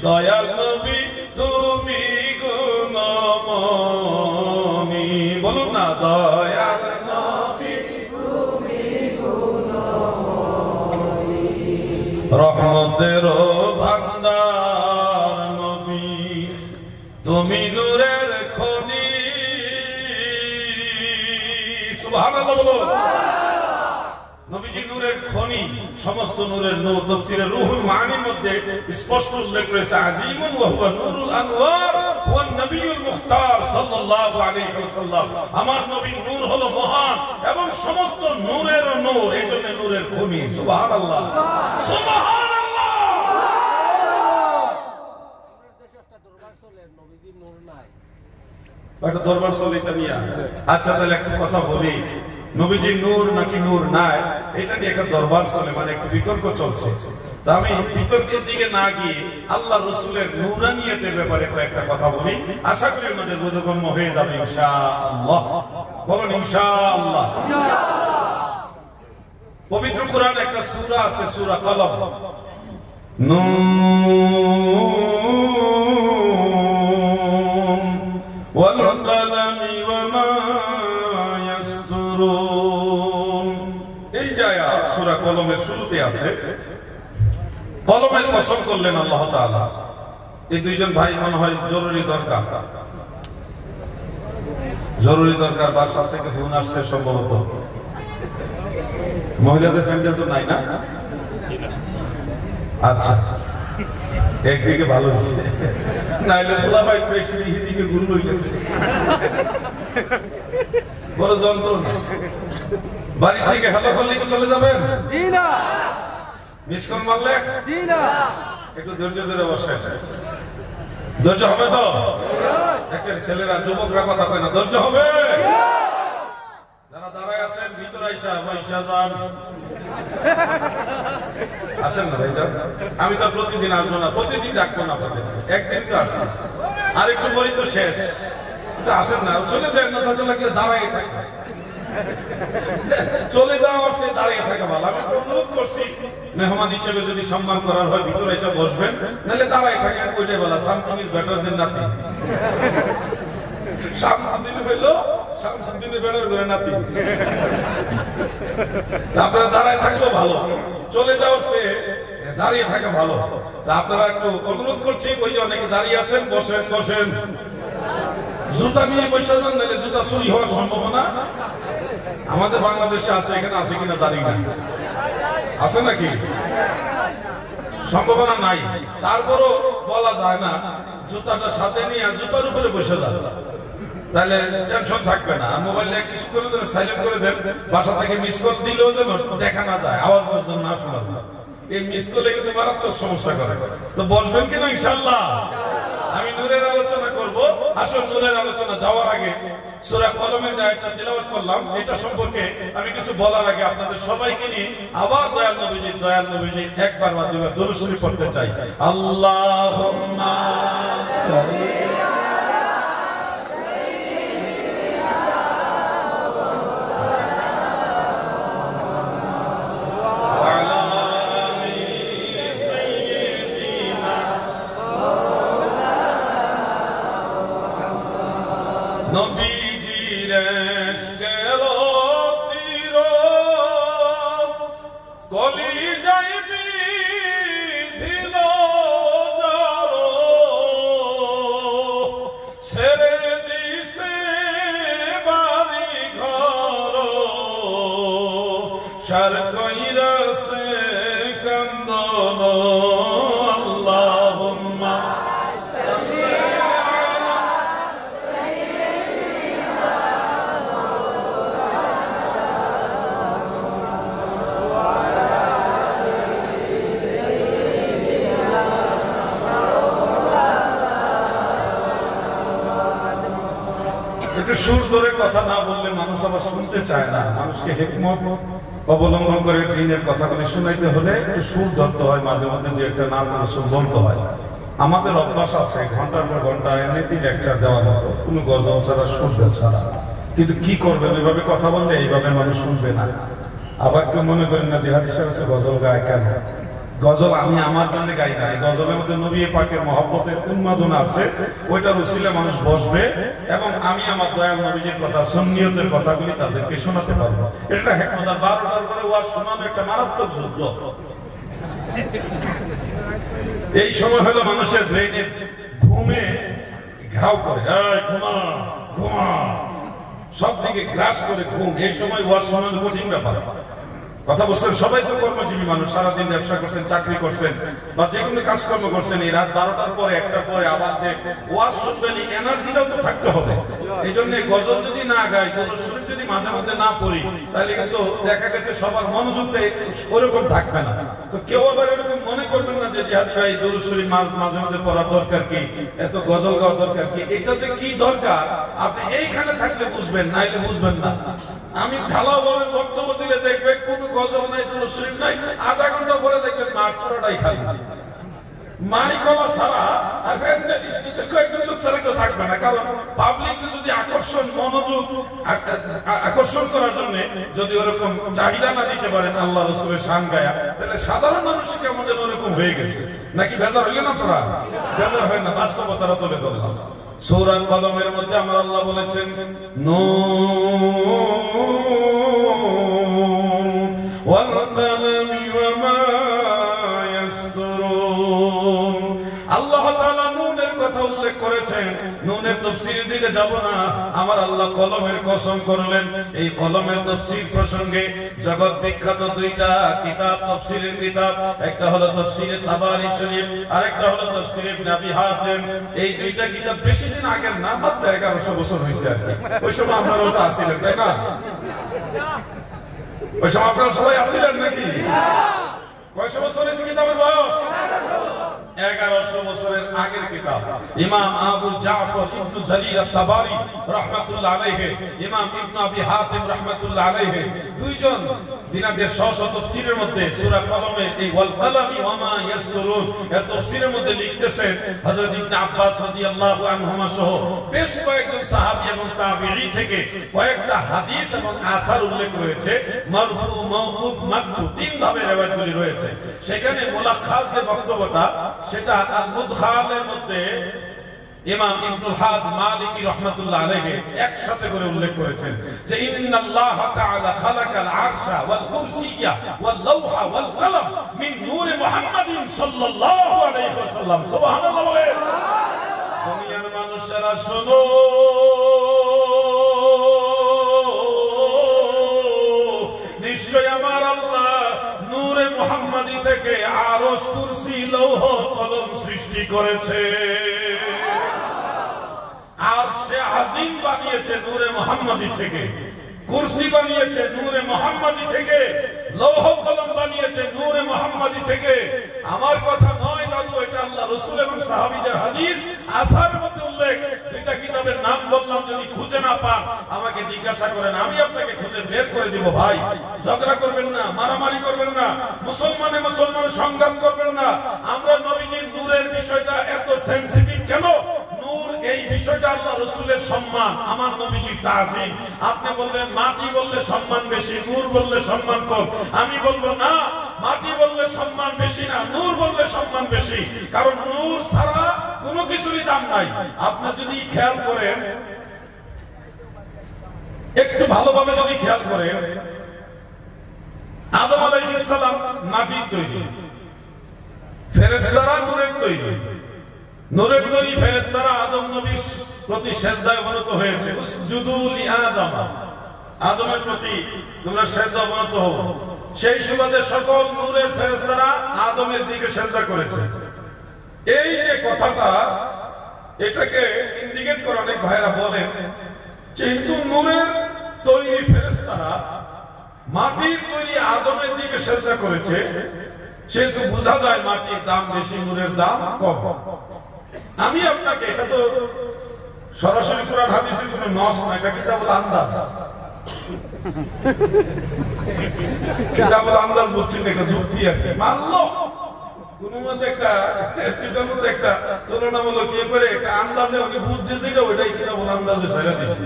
দয়াল নবী তুমি গুণমণি, বলুন না দয়াল নবী তুমি গুণমণি, রহমতের ভান্ডার নবী তুমি নূরের খনি। সুবহানাল্লাহ বলুন। নবীজি নূরের খনি, সমস্ত নূরের নূর। তাফসীরের রুহুল মানির মধ্যে স্পষ্ট উল্লেখ রয়েছে, আজিমুন ওয়া হুয়া নূরুল আনওয়ার ওয়া নবিয়ুল মুখতার সাল্লাল্লাহু আলাইহি ওয়াসাল্লাম। আমার নবীর নূর হলো মহান এবং সমস্ত নূরের নূর, এইজন্য নূরের খনি। সুবহানাল্লাহ সুবহানাল্লাহ। আমাদের দেশে একটা দরবার চলে, নবীজির নূর নাই, একটা দরবার চলে এটা নিয়ে। আচ্ছা, তাহলে একটা কথা বলি, নবীজির নূর নাকি নূর নাই, এটা নিয়ে একটা দরবার চলে, মানে একটু বিতর্ক চলছে। তা আমি বিতর্কের দিকে না গিয়ে আল্লাহ রসুলের নূরানিয়তের ব্যাপারে কয়েকটা কথা বলি, আশা করি আমাদের বোধগম্য হয়ে যাবে ইনশাআল্লাহ। বলুন ইনশাআল্লাহ। পবিত্র কোরআন একটা সূরা আছে, সূরা কলম। নুন ওয়াল কলমি ওয়া মা ইয়াসতুরুন, এই যে আয়াত সূরা কলমের শুরুতে আছে। কলমের কসম করলেন আল্লাহ তাআলা। এই দুইজন ভাই মনে হয় জরুরি দরকার, বাসা থেকে ফোন আসছে সম্ভবত। মহিলাদের প্যান্ডেল তো নাই না? আচ্ছা, একদিকে ভালো হচ্ছে, নাইলে খোলা ভাই বেশি দিকে গুল হয়ে গেছে, বড় যন্ত্রণা। বাড়ি থেকে হ্যালো করলে চলে যাবেন, মিস কল মারলে একটু ধৈর্য ধরে বসে, ধৈর্য হবে তো? দেখেন ছেলেরা, যুবকরা কথা কয় না, ধৈর্য হবে। যারা দাঁড়ায় আছেন ভিতরে যান, আসেন না ভাই যান। আমি তো প্রতিদিন আসবো না, প্রতিদিন ডাকবো না, একদিন তো আসছি, আর একটু বলি তো শেষ। আসেন না, চলে যায় না, থাকলে লাগলে দাঁড়াই থাকবে। চলে যাওয়া আছে, দাঁড়িয়ে থাকা ভালো। আমি অনুরোধ করছি মেহমান হিসেবে যদি সম্মান করার হয় ভিতরে এসে বসবেন, নাহলে দাঁড়ায় থাকেন। ওইটা বলা Samsing is better then nothing. Shamsuddin হইল শামসুদ্দিনের বেটার করে নাতি। আপনারা দাঁড়ায় থাকলেও ভালো, চলে যাওয়ার সে দাঁড়িয়ে থাকা ভালো। আপনারা একটু অনুরোধ করছি, ওই যে অনেকে দাঁড়িয়ে আছেন, বসেন বসেন। জুতা নিয়ে বসে যান, নাহলে জুতা চুরি হওয়ার সম্ভাবনা আমাদের বাংলাদেশে আছে। এখানে আছে কিনা দাঁড়িয়ে না আছে নাকি? সম্ভাবনা নাই। তারপরও বলা যায় না, জুতাটা সাথে নিয়ে জুতার উপরে বসে যান, তাহলে টেনশন থাকবে না। মোবাইল কিছু করে দেন, সাইলেন্ট করে দেন, বাসা থেকে মিস কল দিলেও যেন দেখা না যায়, আওয়াজ না শোনা যায়। এই মিস করলে কিন্তু মারাত্মক সমস্যা করে। তো বসবেন কিনা ইনশাআল্লাহ? আমি নূরের আলোচনা করব। আসল নূরের আলোচনা যাওয়ার আগে সূরা কলমে যে আয়াতটা তিলাওয়াত করলাম, এটা সম্পর্কে আমি কিছু বলার আগে আপনাদের সবাইকে নিয়ে আবার দয়াল নবীজি একবার বা দুইবার দরুদ শরীফ পড়তে চাই। আল্লাহুম্মা সাল্লি নবীজির ইশকের তীর কলিজায় বিধিল যারো, ছেড়ে দিছে বাড়ি ঘর, সার কইরাছে কান্দন। আল্লাহুম্মা একটু সুর ধরে কথা না বললে মানুষ আবার শুনতে চায় না। মানুষকে হিকমত অবলম্বন করে দিনের কথাগুলি শুনাইতে হলে একটু সুর ধরতে হয়, মাঝে মাঝে যে একটা না করে সুর বলতে হয়। আমাদের অভ্যাস আছে ঘন্টার পর ঘন্টা এমনিতেই লেকচার দেওয়া মতো, কোনো গজল ছাড়া সুর ছাড়া। কিন্তু কি করবেন, ওইভাবে কথা বললে এইভাবে মানুষ শুনবে না। আবার কেউ মনে করেন না জিহাদি সাহেব হচ্ছে গজল গায় কেন? গজল আমি আমার জন্য গাই না, গজলের মধ্যে নবী পাকের মহব্বতের উন্মাদনা আছে, ওইটার উসিলে মানুষ বসবে এবং আমি আমার দয়াল নবীজির কথা, সুন্নিয়তের কথাগুলি তাদেরকে শোনাতে পারবো। এটা হেকমত। 12টার পরে ওয়াজ শোনানো একটা মারাত্মক যুদ্ধ। এই সময় হলো মানুষের ব্রেইনে ঘুমে ঘাও করে, ঘুমা ঘুমা, সব দিকে গ্রাস করে ঘুম। এই সময় ওয়াজ শোনানো কঠিন ব্যাপার। কথা বলছেন, সবাই তো কর্মজীবী মানুষ, সারাদিন ব্যবসা করছেন, চাকরি করছেন বা যে কোনো কাজকর্ম করছেন। এই রাত 12টার পরে 1টার পরে আবার যে ওয়াজ শুনবেন, এই এনার্জিটাও তো থাকতে হবে। এই জন্য গজল যদি না গাই, কোন শরীর যদি মাঝে মাঝে না পড়ি, তাহলে কিন্তু দেখা গেছে সবার মনোযোগটা ওরকম থাকবে না। তো কেউ আবার এরকম মনে করবেন না যে জিহাদ ভাই দরুদ শরীফ মাঝে মাঝে পড়ার দরকার কি, এত গজল গাওয়ার দরকার কি? এটা যে কি দরকার আপনি এইখানে থাকলে বুঝবেন, নাইলে বুঝবেন না। আমি ঢালাওভাবে বক্তব্য দিলে দেখবেন কোন গজল নাই, কোন শরীফ নাই, আধা ঘন্টা পরে দেখবেন মাঠ পুরোটাই খালি, মাইকলা ছাড়া। আর কয়েকজন লোক ছাড়া কেউ থাকবে না, কারণ পাবলিক যদি মনোযোগ আকর্ষণ করার জন্য যদি ওরকম চাহিদা না দিতে পারেন আল্লাহ রাসূলের শান গায়া, তাহলে সাধারণ মানুষকে আমাদের ওরকম হয়ে গেছে। নাকি বেজার হইলে না? তোরা বেজার হয় না, বাস্তবতারা তুলে ধরলাম। সূরা কলমের মধ্যে আমার আল্লাহ বলেছেন, আল্লাহ তাআলা নুনের কথা উল্লেখ করেছেন। নুনের তাফসীরের দিকে যাব না, আমার আল্লাহ কলমের কসম করলেন। এই কলমের তাফসীর প্রসঙ্গে জগৎ বিখ্যাত দুইটা কিতাব, তাফসীরের কিতাব, একটা হলো তাফসীরে তাবারী শরীফ, আরেকটা হলো তাফসীরে ইবনে আবি হাতিম। এই দুইটা কিতাব বেশি দিন আগের না, মাত্র 1100 বছর হয়েছে আর কি। ওই সময় আপনারাও তো আসছিলেন, তাই না? ওই সময় আপনারা সবাই আসছিলেন নাকি? কয়শো বছর হয়েছে কিতাবের বয়স? 1100 বছরের আগের কিতাব। ইমাম আবু জাফর ইবনে জারির আত-তাবারি রাহমাতুল্লাহ আলাইহি, ইমাম ইবনে আবি হাতিম রাহমাতুল্লাহ আলাইহি, দুইজন দিনাদের শত তাফসীরের মধ্যে সূরা কলমের এই ওয়াল কালামি ওয়া মা ইয়াসতুরুন এর তাফসীরের মধ্যে লিখতেছেন হযরত ইবনে আব্বাস রাদিয়াল্লাহু আনহুমা সহ বেশ কয়েকজন সাহাবী এবং তাবেঈ থেকে কয়েকটা হাদিস এবং আসার উল্লেখ রয়েছে, মারফু, মাওকুফ, মাকতু, তিন ভাবে রিওয়ায়াতগুলি রয়েছে। সেখানে মুলাক্কাস যে বক্তব্যটা সেটা আল-মুদখালের মধ্যে ইমাম ইবনুল হাজ মালিকি রাহমাতুল্লাহ আলাইহি একসাথে করে উল্লেখ করেছেন যে ইন্নাল্লাহা তাআলা খালাকাল আরশা ওয়াল কুরসিয়্যা ওয়াল লাওহা ওয়াল কলম মিন নূরি মুহাম্মাদিন সাল্লাল্লাহু আলাইহি ওয়াসাল্লাম। সুবহানাল্লাহ। দুনিয়ার মানুষেরা শোনো, নিশ্চয় আমার আল্লাহ নূরে মুহাম্মাদি থেকে আরশ, কুরসি, লৌহ, কলম সৃষ্টি করেছে। আর সে আজিম বানিয়েছে নূরে মুহাম্মাদি থেকে, কুরসি বানিয়েছে নূরে মুহাম্মাদি থেকে, লৌহ কলম বানিয়েছে নূরে মুহাম্মাদি থেকে। আমার কথা নয় দাদু, এটা আল্লাহ রাসূল এবং সাহাবীদের হাদিস আসারের মধ্যে উল্লেখ। দুইটা কিতাবের নাম বললাম, যদি খুঁজে না পান আমাকে জিজ্ঞাসা করেন, আমি আপনাকে খুঁজে বের করে দিব। ভাই, ঝগড়া করবেন না, মারামারি করবেন না, মুসলমানে মুসলমানের সংঘাত করবেন না। আমরা নবীজির নূরের বিষয়টা এত সেনসিটিভ কেন? নূর এই বিষয়টা আল্লাহ রাসূলের সম্মান, আমার নবীজির তাজিম। আপনি বলবেন মাটি বললে সম্মান বেশি, নূর বললে সম্মান কম। আমি বলবো না, মাটি বললে সম্মান বেশি না, নূর বললে সম্মান বেশি। কারণ নূর ছাড়া কোনো কিছুরই দাম নাই। আপনি যদি খেয়াল করেন, একটু ভালোভাবে যদি খেয়াল করেন, আদম আলাইহিস সালাম মাটির তৈরি, ফেরেশতারা নূরের তৈরি। নূরের তৈরি ফেরেশতারা আদম নবীর প্রতি সিজদায় অবনত হয়েছে। উসজুদু লিআদম, আদমের প্রতি তোমরা সিজদা অবনত হও। সেই সুবাদে সকল নূরের ফেরেশতারা আদমের দিকে সিজদা করেছে। এই যে কথাটা, এটাকে ইন্ডিকেট করে অনেক ভাইরা বলেন, যেহেতু নূরের তৈরি ফেরেশতারা মাটির তৈরি আদমের দিকে সিজদা করেছে, সেহেতু বোঝা যায় মাটির দাম বেশি, নূরের দাম কম। আমি আপনাকে, এটা তো সরাসরি কোরআন হাদিসের কোনো নস না, এটা কিতাবুল আন্দাজ। কিতাবুল আন্দাজ বলছেন একটা যুক্তি আর কি, মানলো কোন মতে একটা তুলনামূলক ইয়ে করে একটা আন্দাজে আমি বুঝছে যেটা ওইটাই কিতাবুল আন্দাজে ছেড়ে দিচ্ছি।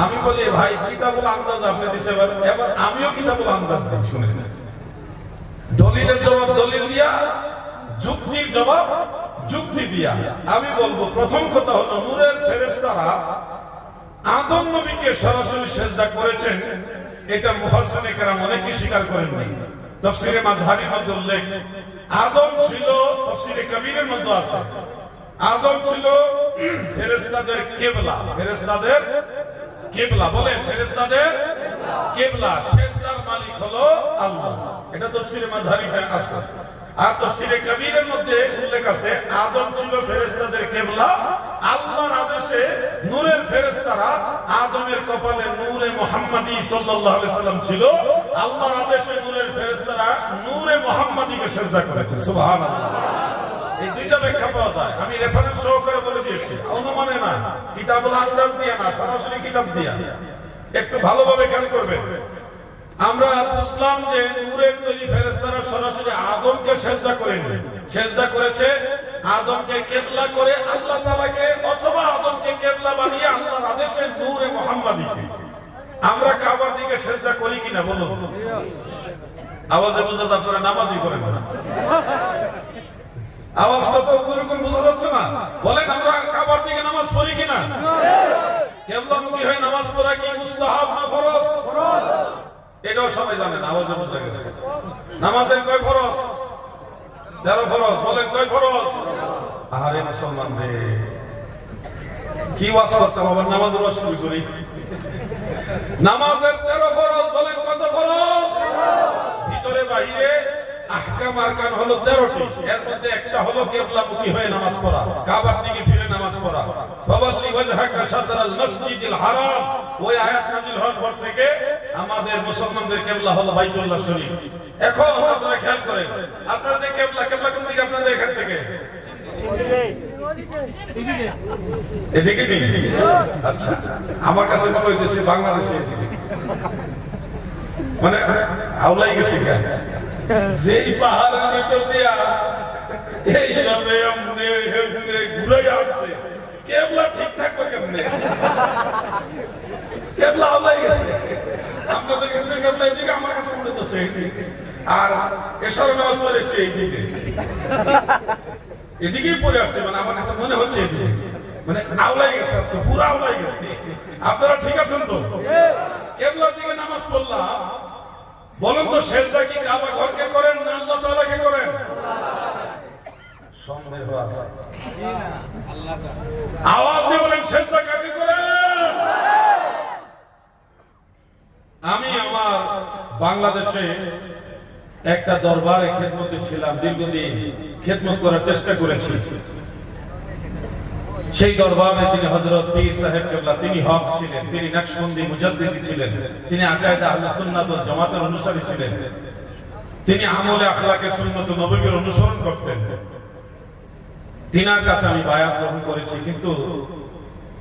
আমি বলি ভাই কিতাবুল আন্দাজ আপনি দিচ্ছে, এবার আমিও কিতাবুল আন্দাজ শুনে দলিলের জবাব দলিল দিয়া, যুক্তির জবাব যুক্তি দিয়া। আমি বলবো প্রথম কথা হলো, নূরের ফেরেশতারা আদম নবীকে সরাসরি সিজদা করেছেন, এটা মুফাসসিরিনে কেরাম অনেকেই স্বীকার করেন নাই। তাফসীরে মাযহারির মধ্যে উল্লেখ, আদম ছিল, তাফসীরে কবীরের মধ্যে আছে, আদম ছিল ফেরেশতাদের কিবলা। ফেরেশতাদের কিবলা বলেন, ফেরেশতাদের কিবলা। সিজদার মালিক হলো আল্লাহ। এটা তাফসীরে মাযহারিতে আছে। আর তাফসীরে কবীরের মধ্যে উল্লেখ আছে, আদম ছিল ফেরেশতাদের কিবলা। আল্লাহর আদেশে নূরের ফেরেশতারা আদমের কপালে নূরে মুহাম্মাদি সাল্লাল্লাহু আলাইহি সাল্লাম ছিল। আল্লাহর আদেশে নূরের ফেরেশতারা নূরে মুহাম্মাদিকে সিজদা করেছে। সুবহানাল্লাহ। এই দুইটা ব্যাখ্যা পাওয়া যায়, আমি রেফারেন্স সহকারে বলে দিয়েছি, অনুমানে না, কিতাবুল আন্দাজ দিয়ে না, সরাসরি কিতাব দিয়া। একটু ভালোভাবে খেয়াল করবেন। আমরা বুঝলাম যে নূরের তৈরি ফেরেশতারা সরাসরি আদমকে সিজদা করেনি, সিজদা করেছে আদমকে কিবলা করে আল্লাহ তাআলাকে, অথবা আদমকে কিবলা বানিয়ে আল্লাহর আদেশে নূরে মুহাম্মাদিকে। আমরা কাবার দিকে সিজদা করি কিনা বলুন? আওয়াজে বোঝা যাচ্ছে আপনারা নামাজই করেন না। আওয়াজটা তো ওরকম বোঝা যাচ্ছে না। বলেন আমরা কাবার দিকে নামাজ পড়ি কিনা? কিবলামুখী হয়ে নামাজ পড়া কি মুস্তাহাব না ফরজ? এটাও সবাই জানেন, আওয়াজে বোঝা গেছে। নামাজের কয় ফরজ? 13 ফরজ। বলেন কয় ফরজ? আরে মুসলমান রে, কি ওয়াজ করতে হবে? নামাজের ওয়াজ শুরু করি। নামাজের 13 ফরজ। বলেন কত ফরজ? ভিতরে বাহিরে আহকাম আরকান হলো 13টি। এর মধ্যে একটা হলো কিবলামুখী হয়ে নামাজ পড়া, কাবার দিকে ফিরে নামাজ পড়া। ফাওয়াল্লি ওয়াজহাকা শাতরাল মাসজিদিল হারাম, ওই আয়াত নাযিল হওয়ার পর থেকে আমাদের মুসলমানদের কিবলা হলো বাইতুল্লাহ শরীফ। এখন আপনারা খেয়াল করেন, আপনারা যে কিবলা কোন দিকে? আপনাদের এখান থেকে এদিকে নেই। আচ্ছা, আমার কাছে মনে হইতেছে বাংলাদেশে মানে আওলাই গেছে কেন, যেই পাহাড়ের নিচে দিয়া এইভাবে ঘুরে আসছে, কেবলা ঠিক থাকবে কেমনে? কেবলা আওলাই গেছে, আপনাদের কাছে কেবলা এদিকে, আমার কাছে মনে হচ্ছে আর এসব নামাজ পড়েছে এইদিকে, এদিকেই পড়ে আসছে, মানে আমার কাছে মনে হচ্ছে মানে আওলাই গেছে, আজকে পুরো আওলাই গেছে। আপনারা ঠিক আছেন তো? কেবলার দিকে নামাজ পড়লাম, বলেন তো সেজদা কি কাবা ঘরকে করেন না আল্লাহ তাআলাকে করেন? সন্দেহ আছে, আওয়াজ দিয়ে বলেন সেজদা কাকে করেন? আমি আমার বাংলাদেশে একটা দরবারে খেদমতে ছিলাম, দীর্ঘদিন খেদমত করার চেষ্টা করেছি। সেই দরবারে যিনি হযরত পীর সাহেব কেবলা, তিনি হক ছিলেন, তিনি নকশবন্দি মুজাদ্দিদ ছিলেন, তিনি আকায়েদে আহলে সুন্নাত ওয়াল জামাতের অনুসারী ছিলেন, তিনি আমলে আখলাকে সুন্নাত নববীর অনুসরণ করতেন। তিনার কাছে আমি বায়াত গ্রহণ করেছি, কিন্তু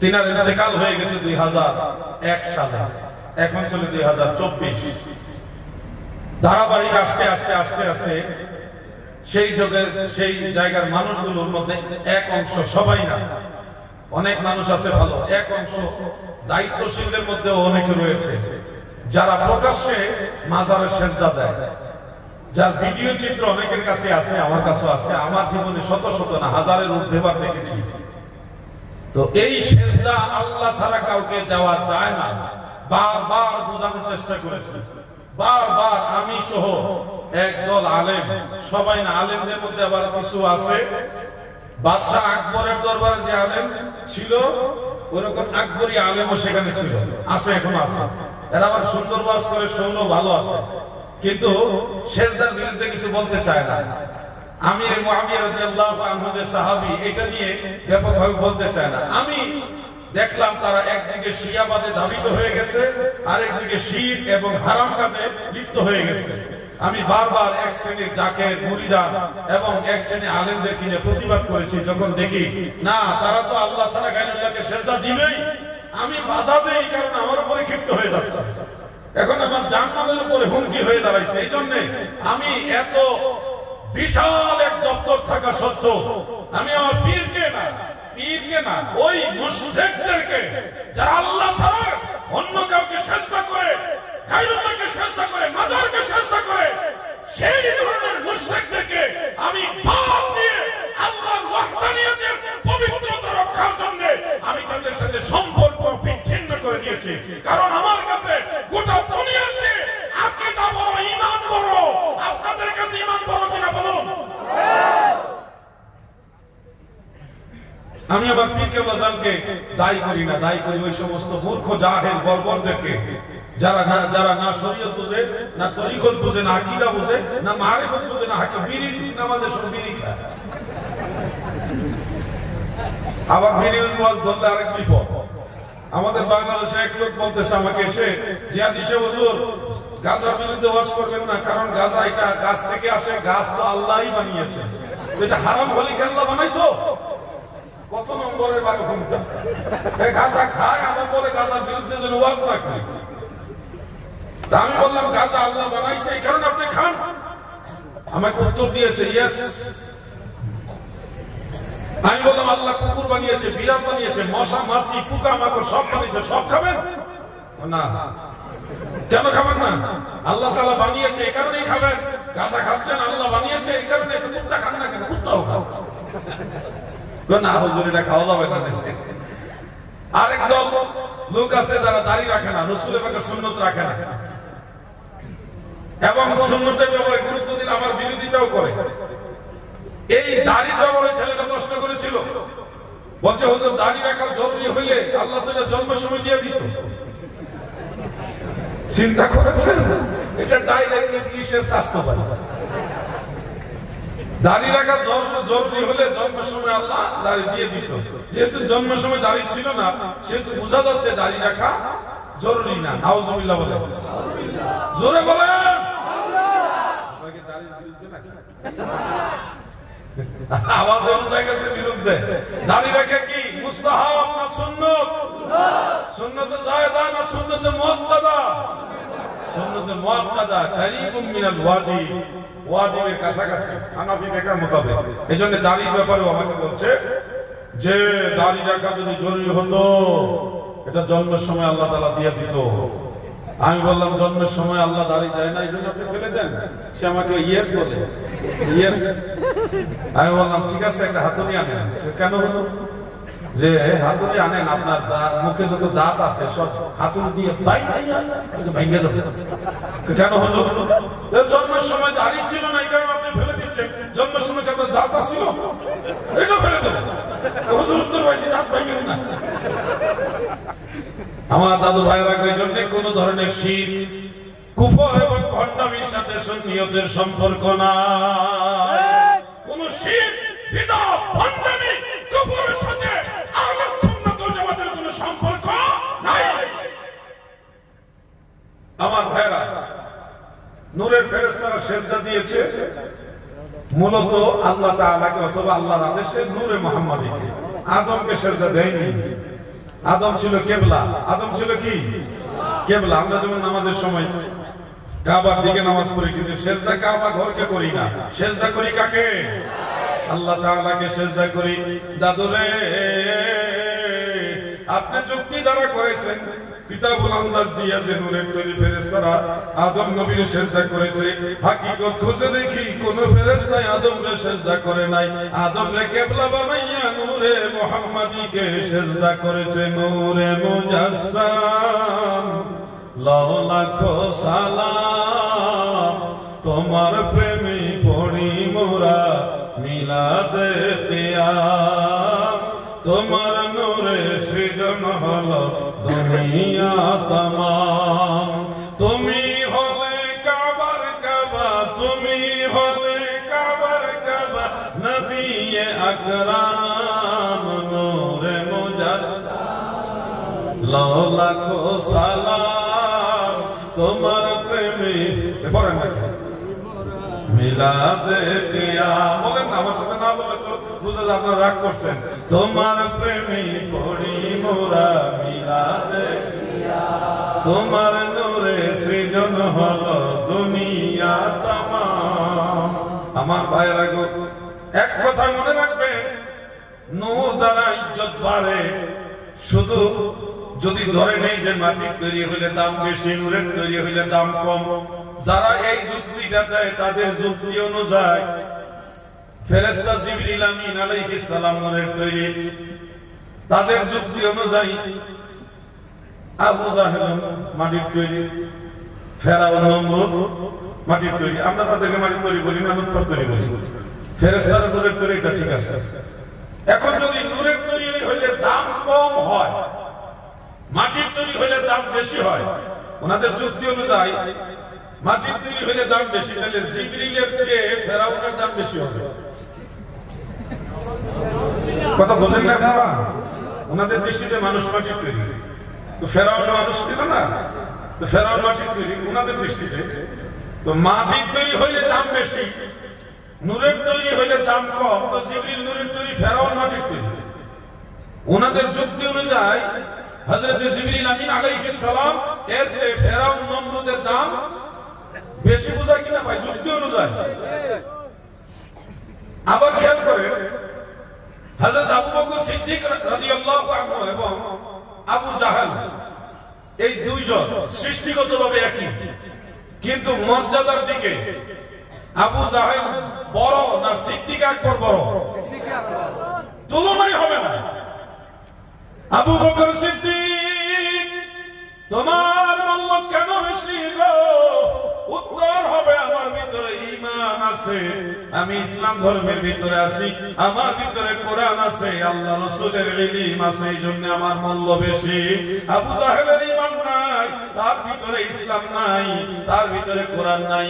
তিনার ইন্তেকাল হয়ে গেছে 2001 সালে, এখন চলে 2024। ধারাবাহিক আস্তে আস্তে আস্তে আস্তে সেই জায়গার মানুষগুলোর মধ্যে এক অংশ, সবাই না, অনেক মানুষ আছে ভালো, এক অংশ দায়িত্বশীলদের মধ্যেও অনেকে রয়েছে যারা প্রকাশ্যে মাজারে সেজদা দেয়, যার ভিডিও চিত্র অনেকের কাছে আছে, আমার কাছে আছে। আমার জীবনে শত শত না হাজারের ঊর্ধ্বেবার দেখেছি। তো এই সেজদা আল্লাহ ছাড়া কাউকে দেওয়া যায় না, বারবার বোঝানোর চেষ্টা করেছি, বারবার আমি সহ একদল আলেম, সবাই না, আলেমদের মধ্যে আবার কিছু আছে বাদশাহ আকবরের দরবারে যে আলেম ছিল ওরকম আকবরী আলেমও সেখানে ছিল, আছে, এখনো আছে। এরা আবার সুন্দর ওয়াজ করে, শোনো ভালো আছে, কিন্তু সেজদার বিরুদ্ধে কিছু বলতে চায় না। আমির মুআবিয়া রাদিয়াল্লাহু আনহু যে সাহাবী, এটা নিয়ে ব্যাপকভাবে বলতে চায় না। আমি দেখলাম তারা একদিকে শিয়াবাদে ধাবিত হয়ে গেছে, আর একদিকে শিরক এবং হারাম কাজে লিপ্ত হয়ে গেছে। আমি বারবার এক শ্রেণীর জাকের মুরিদান এবং এক শ্রেণী আলেমদের কিনে প্রতিবাদ করেছি। যখন দেখি না তারা তো আল্লাহ ছাড়া গায়রুল্লাহকে সেজদা দিবেই, আমি বাধা দেই, কারণ আমার উপরে ক্ষিপ্ত হয়ে যাচ্ছে, এখন আমার জানমালের উপরে হুমকি হয়ে দাঁড়াইছে। এই জন্য আমি এত বিশাল এক দপ্তর থাকা সত্ত্বেও আমি আমার পীরকে না ওই মুশরিকদেরকে, যারা আল্লাহ ছাড়া অন্য কাউকে সেজদা করে, গায়রুল্লাহকে সেজদা করে, মাজারকে সেজদা করে, সেই ধরনের মুশরিকদেরকে আমি বাদ দিয়ে আল্লাহর ওয়াহদানিয়তের পবিত্রতা রক্ষার জন্য আমি তাদের সাথে সম্পর্ক বিচ্ছিন্ন করে দিয়েছি। কারণ আমার কাছে গোটা দুনিয়ার চেয়ে আকীদা বড়, ঈমান বড়। আপনাদের কাছে ঈমান বড় কিনা বলুন? আমি আবার পীর কেবলাকে দায়ী করি না, দায়ী করি ওই সমস্ত মূর্খ জাহেল বর্বরদেরকে, যারা না শরীয়ত বুঝে, না তরিকত বুঝে, না আকীদা বুঝে, না মারিফত বুঝে, না হাকিম, বিড়ি ঠিক নামাজে সব বিড়ি খায়। আবার বিড়ি ওয়াজ ধরলে আরেক বিপদ। আমাদের বাংলাদেশে এক লোক বলতেছে আমাকে, এসে জিয়াদ হিসেবে হুজুর গাঁজার বিরুদ্ধে ওয়াজ করবেন না, কারণ গাঁজা এটা গাছ থেকে আসে, গাছ তো আল্লাহই বানিয়েছে, এটা হারাম হলে কি আল্লাহ বানাইতো? কত নম্বরের বারো ঘন্টা গাঁজা খায়, আমার বলে গাঁজার বিরুদ্ধে যেন ওয়াজ রাখবে। আমি বললাম গাঁজা আল্লাহ বানাইছে, এই কারণে আপনি খান? আমাকে উত্তর দিয়েছে ইয়েস। আমি বললাম আল্লাহ কুকুর বানিয়েছে, বিড়াল বানিয়েছে, মশা মাছি পোকা মাকড় সব বানিয়েছে, সব খাবেন না? কেন খাবেন না? আল্লাহ তাআলা বানিয়েছে, এই কারণেই খাবেন। গাঁজা খাচ্ছেন, আল্লাহ বানিয়েছে, এই কারণে। কুত্তা খান না কেন? কুত্তাও খাও না হুজুর, এটা খাওয়া যাবে না। আরেক দল লোক আছে যারা দাড়ি রাখে না, রাসূলের পাকের সুন্নাত রাখে না, এবং সুন্নতের ব্যাপারে গুরুত্ব দিলে আমার বিরোধিতাও করে। এই দাড়ির ব্যাপারে ছেলেটা প্রশ্ন করেছিল, বলছে হুজুর দাড়ি রাখা জরুরি হইলে আল্লাহ তো জন্মের সময় দিয়ে দিত। চিন্তা করেছেন? এটা ডাইরেক্টলি পুলিশের স্বাস্থ্য পায়। দাড়ি রাখা জরুরি হলে জন্মের সময় আল্লাহ দাড়ি দিয়ে দিত। যেহেতু জন্মের সময় দাড়ি ছিল না, সেহেতু বোঝা যাচ্ছে দাড়ি রাখা জরুরি না। নাউজুবিল্লাহ বলে, জোরে বলেন। আওয়াজে বোঝা গেছে বিরুদ্ধে। দাড়ি রেখে কি মুস্তাহাব না সুন্নত? সুন্নতে জায়েদা না সুন্নতে মুআক্কাদা? সুন্নতে মুআক্কাদা কারীবুম মিনাল ওয়াজিব, ওয়াজিবের কাছাকাছি হানাফি ফিকহের মোতাবেক। এজন্য দাড়ির ব্যাপারেও আমাকে বলছে যে দাড়ি রাখা যদি জরুরি হতো এটা জন্মের সময় আল্লাহ তাআলা দিয়ে দিত। আমি বললাম জন্মের সময় আল্লাহ দাড়ি দেয় না, এই জন্য আপনি ফেলে দেন। সে আমাকে ইয়েস বলে, ইয়েস। আমি বললাম ঠিক আছে একটা হাতুড়ি আনেন। কেন? যে হাতুড়ি আনেন, আপনার মুখে যত দাঁত আছে সব হাতুড়ি দিয়ে ভেঙে যাবে। কেন হুজুর? জন্মের সময় দাড়ি ছিল না, এই কারণে আপনি ফেলে দিচ্ছেন। জন্মের সময় আপনার দাঁত আসছিল, এটা ফেলে দেবেন। হুজুর উত্তর পাইছি দাঁত ভাঙেন না। আমার দাদু ভাইরা এই জন্য কোন ধরনের শিরক, কুফর এবং ভণ্ডামির সাথে সুন্নিয়তের সম্পর্ক নাই। কোন শিরক, বিদআত, ভণ্ডামি, কুফরের সাথে আহলে সুন্নাত ওয়াল জামাতের কোন সম্পর্ক নাই। আমার ভাইরা, নূরের ফেরেশতারা সিজদা দিয়েছে মূলত আল্লাহ তাআলাকে অথবা আল্লাহর আদেশে নূরে মুহাম্মাদীকে। আদমকে সিজদা দেয়নি। আদম ছিল কিবলা। আদম ছিল কি? কিবলা। আমরা যেমন নামাজের সময় কাবার দিকে নামাজ পড়ি, কিন্তু সিজদা কাবা ঘরকে করি না, সিজদা করি কাকে? আল্লাহ তাআলাকে সিজদা করি। দাদুরে, আপনি যুক্তি দ্বারা করেছেন কিতাবুল আন্দাজ দিয়া যে নূরের তৈরি ফেরেশতারা আদম নবীর সিজদা করেছে। হাকিকত খুঁজে দেখি কোন ফেরেশতাই আদমকে সিজদা করে নাই। আদমকে কিবলা বানাইয়া নূরে মুহাম্মাদীকে সিজদা করেছে। নূরে মুজাসসাম লাখ লাখ সালাম, তোমার প্রেমে পড়ি মোরা মিলাদে কিয়াম। তোমার নূরে সৃজন হলো দুনিয়া তামাম। তুমি হলে কাবার কাবা, তুমি হলে কাবার কাবা, নবী আকরাম নূরে মুজাসসাম লাখ লাখ সালাম, তোমার প্রেমে পড়েন মিলাদে কিয়াম। বলেন না, আমার সাথে না বলে তো বুঝা যায় আপনারা রাগ করছেন। তোমার প্রেমে পড়ি মোরা মিলাদে কিয়াম, তোমার নূরে সৃজন হলো দুনিয়া তামাম। আমার ভাইরা গো, এক কথা মনে রাখবেন, নূর দ্বারা ইজ্জত বাড়ে। শুধু যদি ধরে নেই যে মাটির তৈরি হইলে দাম বেশি, নূরের তৈরি হইলে দাম কম, যারা এই যুক্তিটা দেয় তাদের যুক্তি অনুযায়ী ফেরেশতা জিবরিল আমিন আলাইহিস সালাম নূরের তৈরি, তাদের যুক্তি অনুযায়ী আবু জাহেল মাটির তৈরি, ফেরাউন নমরুদ মাটির তৈরি। আমরা তাদেরকে মাটির তৈরি বলি না, নূরের তৈরি বলি। ফেরেশতারা নূরের তৈরি, এটা ঠিক আছে। এখন যদি নূরের তৈরি হইলে দাম কম হয়, মাটির তৈরি হইলে দাম বেশি হয়, ওনাদের যুক্তি অনুযায়ী মাটির তৈরি হইলে দাম বেশি, তাহলে জিবরিলের চেয়ে ফেরাউনের দাম বেশি হবে। কথা বোঝেন না বাবা? ওনাদের দৃষ্টিতে মানুষ মাটির তৈরি, তো ফেরাউন মানুষ ছিল না, তো ফেরাউন মাটির তৈরি ওনাদের দৃষ্টিতে। তো মাটির তৈরি হইলে দাম বেশি, নূরের তৈরি হইলে দাম কম, তো জিবরিল নূরের তৈরি, ফেরাউন মাটির তৈরি। ওনাদের যুক্তি অনুযায়ী হযরত জিবরিল আমিন আলাইহিস সালাম এর চেয়ে ফেরাউন নমরুদের দাম বেশি। বোঝা কিনা ভাই? যুক্তি অনুযায়ী। আবার খেয়াল করে হযরত আবু বকর সিদ্দিক রাদিয়াল্লাহু আনহু এবং আবু জাহেল, এই দুইজন সৃষ্টিগতভাবে একই, কিন্তু মর্যাদার দিকে আবু জাহেল বড় না সিদ্দিক আকবর বড়? তুলনাই হবে না। আবু বকর সিদ্দিক, তোমার মূল্য কেন বেশি গো? উত্তর হবে, আমার ভিতরে ঈমান আছে, আমি ইসলাম ধর্মের ভিতরে আছি, আমার ভিতরে কোরআন আছে, আল্লাহ রাসূলের ইলম আছে, এই জন্য আমার মূল্য বেশি। আবু জাহেলের ঈমান নাই, তার ভিতরে ইসলাম নাই, তার ভিতরে কোরআন নাই,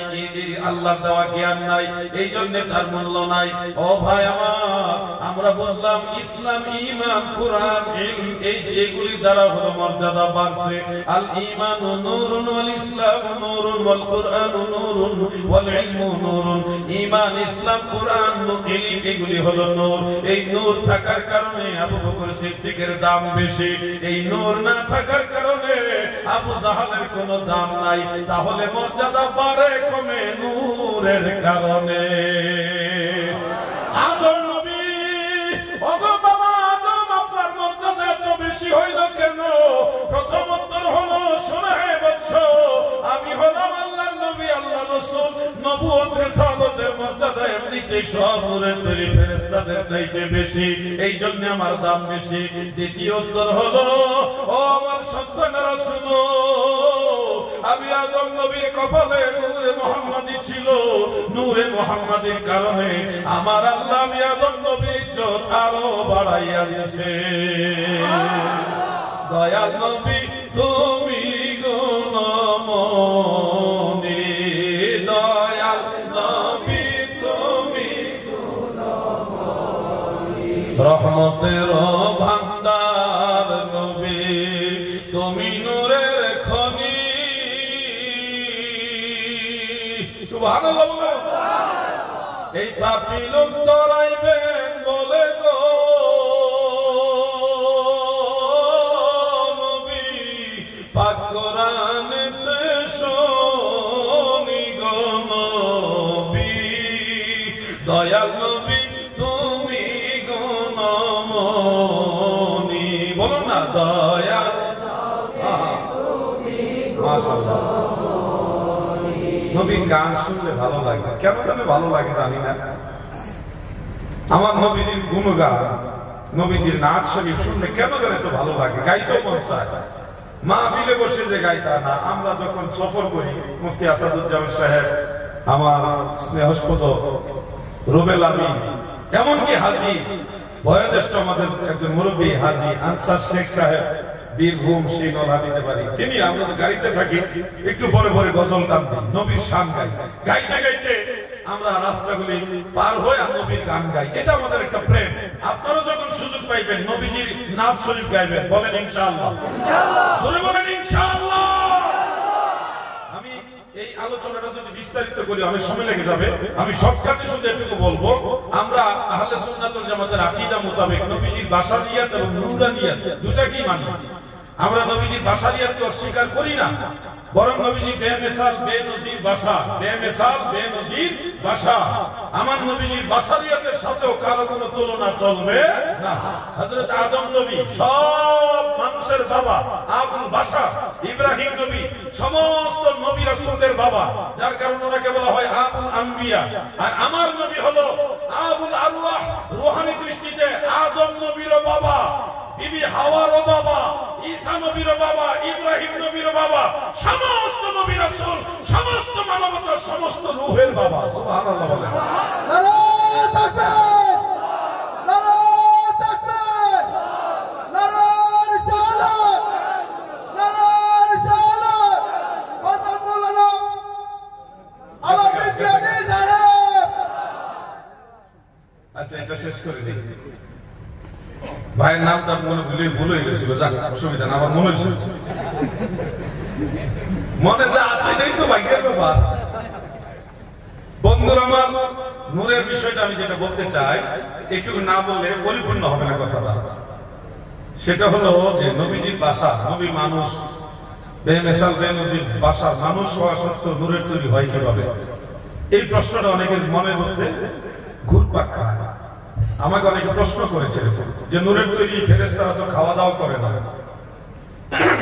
আল্লাহর দেওয়া জ্ঞান নাই, এই জন্য তার মূল্য নাই। ও ভাই আমার, আমরা বুঝলাম ইসলাম, ঈমান, কোরআন, এইগুলির দ্বারা হলো মর্যাদা বাড়ছে। আল ঈমানু নূরুন ওয়াল ইসলামু নূরুন ওয়াল কুরআনু নূরুন ওয়াল ইলমু নূরুন। ঈমান, ইসলাম, কোরআন, এগুলি হলো নূর। এই নূর থাকার কারণে আবু বকর সিদ্দিকের দাম বেশি, এই নূর না থাকার কারণে আবু জাহালের কোনো দাম নাই। তাহলে মর্যাদা বাড়ে কমে নূরের কারণে। আদম নবী, ওগো বাবা আদম, আপনার মর্যাদা এত বেশি হইল কেন? প্রথম উত্তর হলো, শোনা হে বৎস, আমি হলাম আল্লাহর নবী, আল্লাহ রাসূল। নবুয়ত রিসালাতের মর্যাদা এমনিতেই সব নূরের তৈরি ফেরেশতাদের চাইতে বেশি, এই জন্য আমার দাম বেশি। দ্বিতীয় উত্তর হলো, ও আমার সন্তানেরা শুনো, আমি আদম নবীর কপালে নূরে মুহাম্মাদি ছিল, নূরে মুহাম্মাদির কারণে আমার আল্লাহ আমি আদম নবীর ইজ্জত আরো বাড়াইয়া দিয়েছে। দয়াল নবী তুমি গুণমণি, দয়াল নবী তুমি গুণমণি, রহমতের ভান্ডার নবী তুমি, নূরের খনি। সুবহানাল্লাহ। এই পাপী লোক তরাইবেন বলে গো নবী, পাক কোরআনেতে শুনি গো নবী, দয়াল নবী তুমি গুণমণি। বলো না, দয়াল মাশাআল্লাহ। নবীর গান শুনলে ভালো লাগে, কেন জানে ভালো লাগে জানি না। আমার নবীজির গুণগান, নবীজির নাচ শরীফ শুনলে কেন জানে তো ভালো লাগে, গাইতেও মন চায়। মাহফিলে বসে যে গাই তা না, আমরা যখন সফর করি, মুফতি আসাদুজ্জামান সাহেব, আমার স্নেহস্পদ রুবেল আমিন, এমনকি হাজী বয়োজ্যেষ্ঠ আমাদের একজন মুরব্বী হাজী আনসার শেখ সাহেব, বীরভূম শিলহা দিতে পারি, তিনি, আমরা তো গাড়িতে থাকি, একটু পরে পরে গজল গান দিই, নবীর শান গাই, গাইতে গাইতে আমরা রাস্তাগুলি পার হয়ে আর নবীর গান গাই। এটা আমাদের একটা প্রেম। আপনারা যখন সুযোগ পাইবেন নবীজির নাম শরীফ গাইবেন, বলেন ইনশাআল্লাহ, জোরে বলেন ইনশাআল্লাহ। আমি এই আলোচনাটা যদি বিস্তারিত করি অনেক সময় লেগে যাবে, আমি শর্টকাটে শুধু এটুকু বলবো, আমরা আহলে সুন্নাত ওয়াল জামাতের আকীদা মোতাবেক নবীজির বাশারিয়াত এবং নূরানিয়াত দুটাকেই মানি। আমরা নবীজির বাশারিয়াতকে অস্বীকার করি না, বরং নবীজি বেমিসাল বেনজির বাশার, বেমিসাল বেনজির বাশার। আমার নবীজির বাশারিয়াতের সাথেও কারো কোনো তুলনা চলবে না। হযরত আদম নবী সব মানুষের বাবা, আবুল বাশার, ইব্রাহিম নবী সমস্ত নবী রাসূলদের বাবা, যার কারণে ওনাকে বলা হয় আবুল আম্বিয়া। আর আমার নবী হলো আবুল আরওয়াহ, রূহানী দৃষ্টিতে আদম নবীর বাবা, বিবি হাওয়ারও বাবা, ঈসা নবীর বাবা, ইব্রাহিম নবীর বাবা, সমস্ত নবী রাসূল, সমস্ত মানবতার সমস্ত রূহের বাবা। সুবহানাল্লাহ বলেন। নারায়ে তাকবীর, নারায়ে তাকবীর, নারায়ে রিসালাত, নারায়ে রিসালাত। হযরত মাওলানা আলাউদ্দিন কিয়ানি সাহেব। আচ্ছা, এটা শেষ করে দিই। ভাইয়ের নামটা মনে ভুল হয়ে গেছিল, যাক অসুবিধা না, আবার মনে হয়েছে, মনে যা আছে এটাই তো ভাগ্যের ব্যাপার। বন্ধুরা আমার, নূরের বিষয়টা আমি যেটা বলতে চাই, একটু না বললে পরিপূর্ণ হবে না কথাটা। সেটা হলো যে নবীজির বাসা, নবী মানুষ, বেমিসাল বেনজির বাসার মানুষ হওয়া সত্ত্বেও নূরের তৈরি হয় কিভাবে? এই প্রশ্নটা অনেকের মনের মধ্যে ঘুরপাক খায়। আমাকে অনেকে প্রশ্ন করেছে যে নূরের তৈরি ফেরেশতারা তো খাওয়া দাওয়া করে না,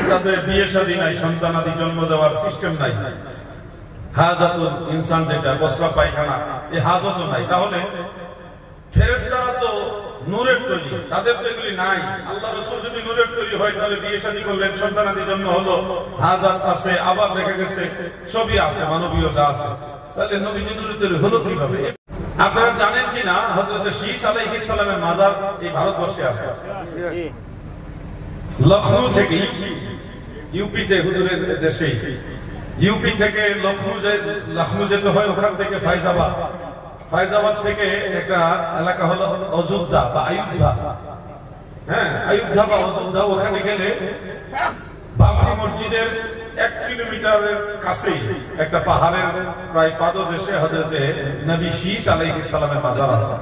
তাদের বিয়ে শাদী নাই, সন্তানাদি জন্ম দেওয়ার সিস্টেম নাই, হাজাতুল ইনসান যেটা বসরা পায়খানা, এই হাজতও নাই, তাহলে ফেরেশতারা তো নূরের তৈরি, তাদের তো এগুলি নাই। আল্লাহ রাসূল যদি নূরের তৈরি হয় তাহলে বিয়ে শাদী করলেন, সন্তানাদি জন্ম হলো, হাজাত আছে, আবার দেখা গেছে সবই আছে, মানবীয় যা আছে, তাহলে নবীজি নূরের তৈরি হলো কিভাবে? আপনারা জানেন কিনা হযরত শীস আলাইহিস সালামের মাজার এই ভারতবর্ষে আছে, লখনৌ থেকে ইউপিতে হুজুরের দেশে, ইউপি থেকে লখনৌ যেতে হয়, ওখান থেকে ফাইজাবাদ থেকে একটা এলাকা হলো অযোধ্যা বা আয়োধ্যা। হ্যাঁ, আয়োধ্যা বা অযোধ্যা, ওখানে গেলে বাবরি মসজিদের 1 কিলোমিটারের কাছেই একটা পাহাড়ের প্রায় পাদদেশে হযরতে নবী শীস আলাইহিস সালামের মাজার আছে।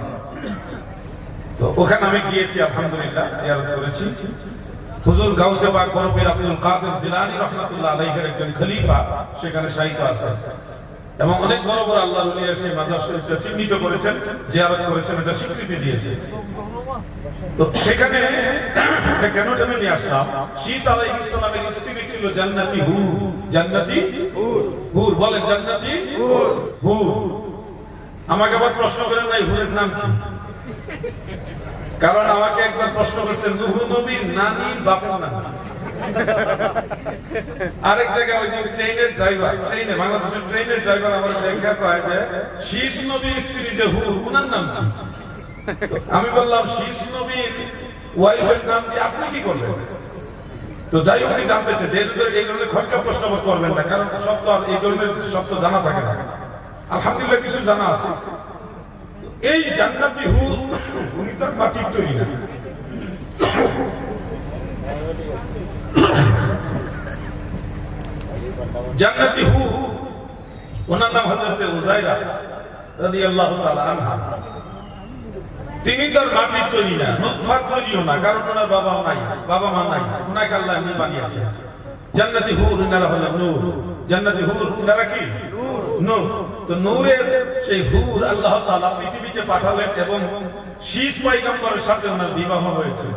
তো ওখানে আমি গিয়েছি, আলহামদুলিল্লাহ জিয়ারত করেছি। হুজুর গাউসে পাক বড় পীর আব্দুল কাদের জিলানী রাহমাতুল্লাহ আলাইহির একজন খলিফা সেখানে শায়িত আছে এবং অনেক বড় বড় আল্লাহর ওলি এসে মাজার শরীফটা চিহ্নিত করেছেন, জিয়ারত করেছেন, এটা স্বীকৃতি দিয়েছে। তো সেখানে কেন আমি নিয়ে আসলাম, শীস আলাইহিস সালামের স্ত্রী ছিল জান্নাতি হুর। জান্নাতি হুর, বলেন জান্নাতি হুর। আমাকে আবার প্রশ্ন করেন নাই হুরের নাম কি, কারণ আমাকে একবার প্রশ্ন করছেন নূহ নবীর নানির বাপের নাম। আরেক জায়গায় ওই ট্রেনের ড্রাইভার, বাংলাদেশের ট্রেনের ড্রাইভার আমার দেখা কয় যে শীস নবীর স্ত্রী যে হুর, উনার নাম কি? আমি বললাম শীস নবীর ওয়াইফের নাম কি, আপনি কি করবেন? তো যাই হোক জানতে চাই, এই ধরনের খটকা প্রশ্ন করবেন না, কারণ সব তো আর এই ধরনের সব তো জানা থাকে না। আলহামদুলিল্লাহ কিছু জানা আছে। এই জান্নাতি হুর উনি তার মাটির তৈরি না, জান্নাতি হুর ওনার নাম হযরতে উযায়রা রাদিয়াল্লাহু তাআলা আনহা। তিনি তার মাটির তৈরি না, নুতফার তৈরিও না, কারণ ওনার বাবা মা নাই, ওনাকে আল্লাহ এমনি বানিয়েছে। জান্নাতি হুর ওনারা হলো নূর। জান্নাতি হুর ওনারা কি? নূর। তো নূরের সেই হুর আল্লাহ তাআলা পৃথিবীতে পাঠালেন এবং শীস পয়গম্বরের সাথে ওনার বিবাহ হয়েছে।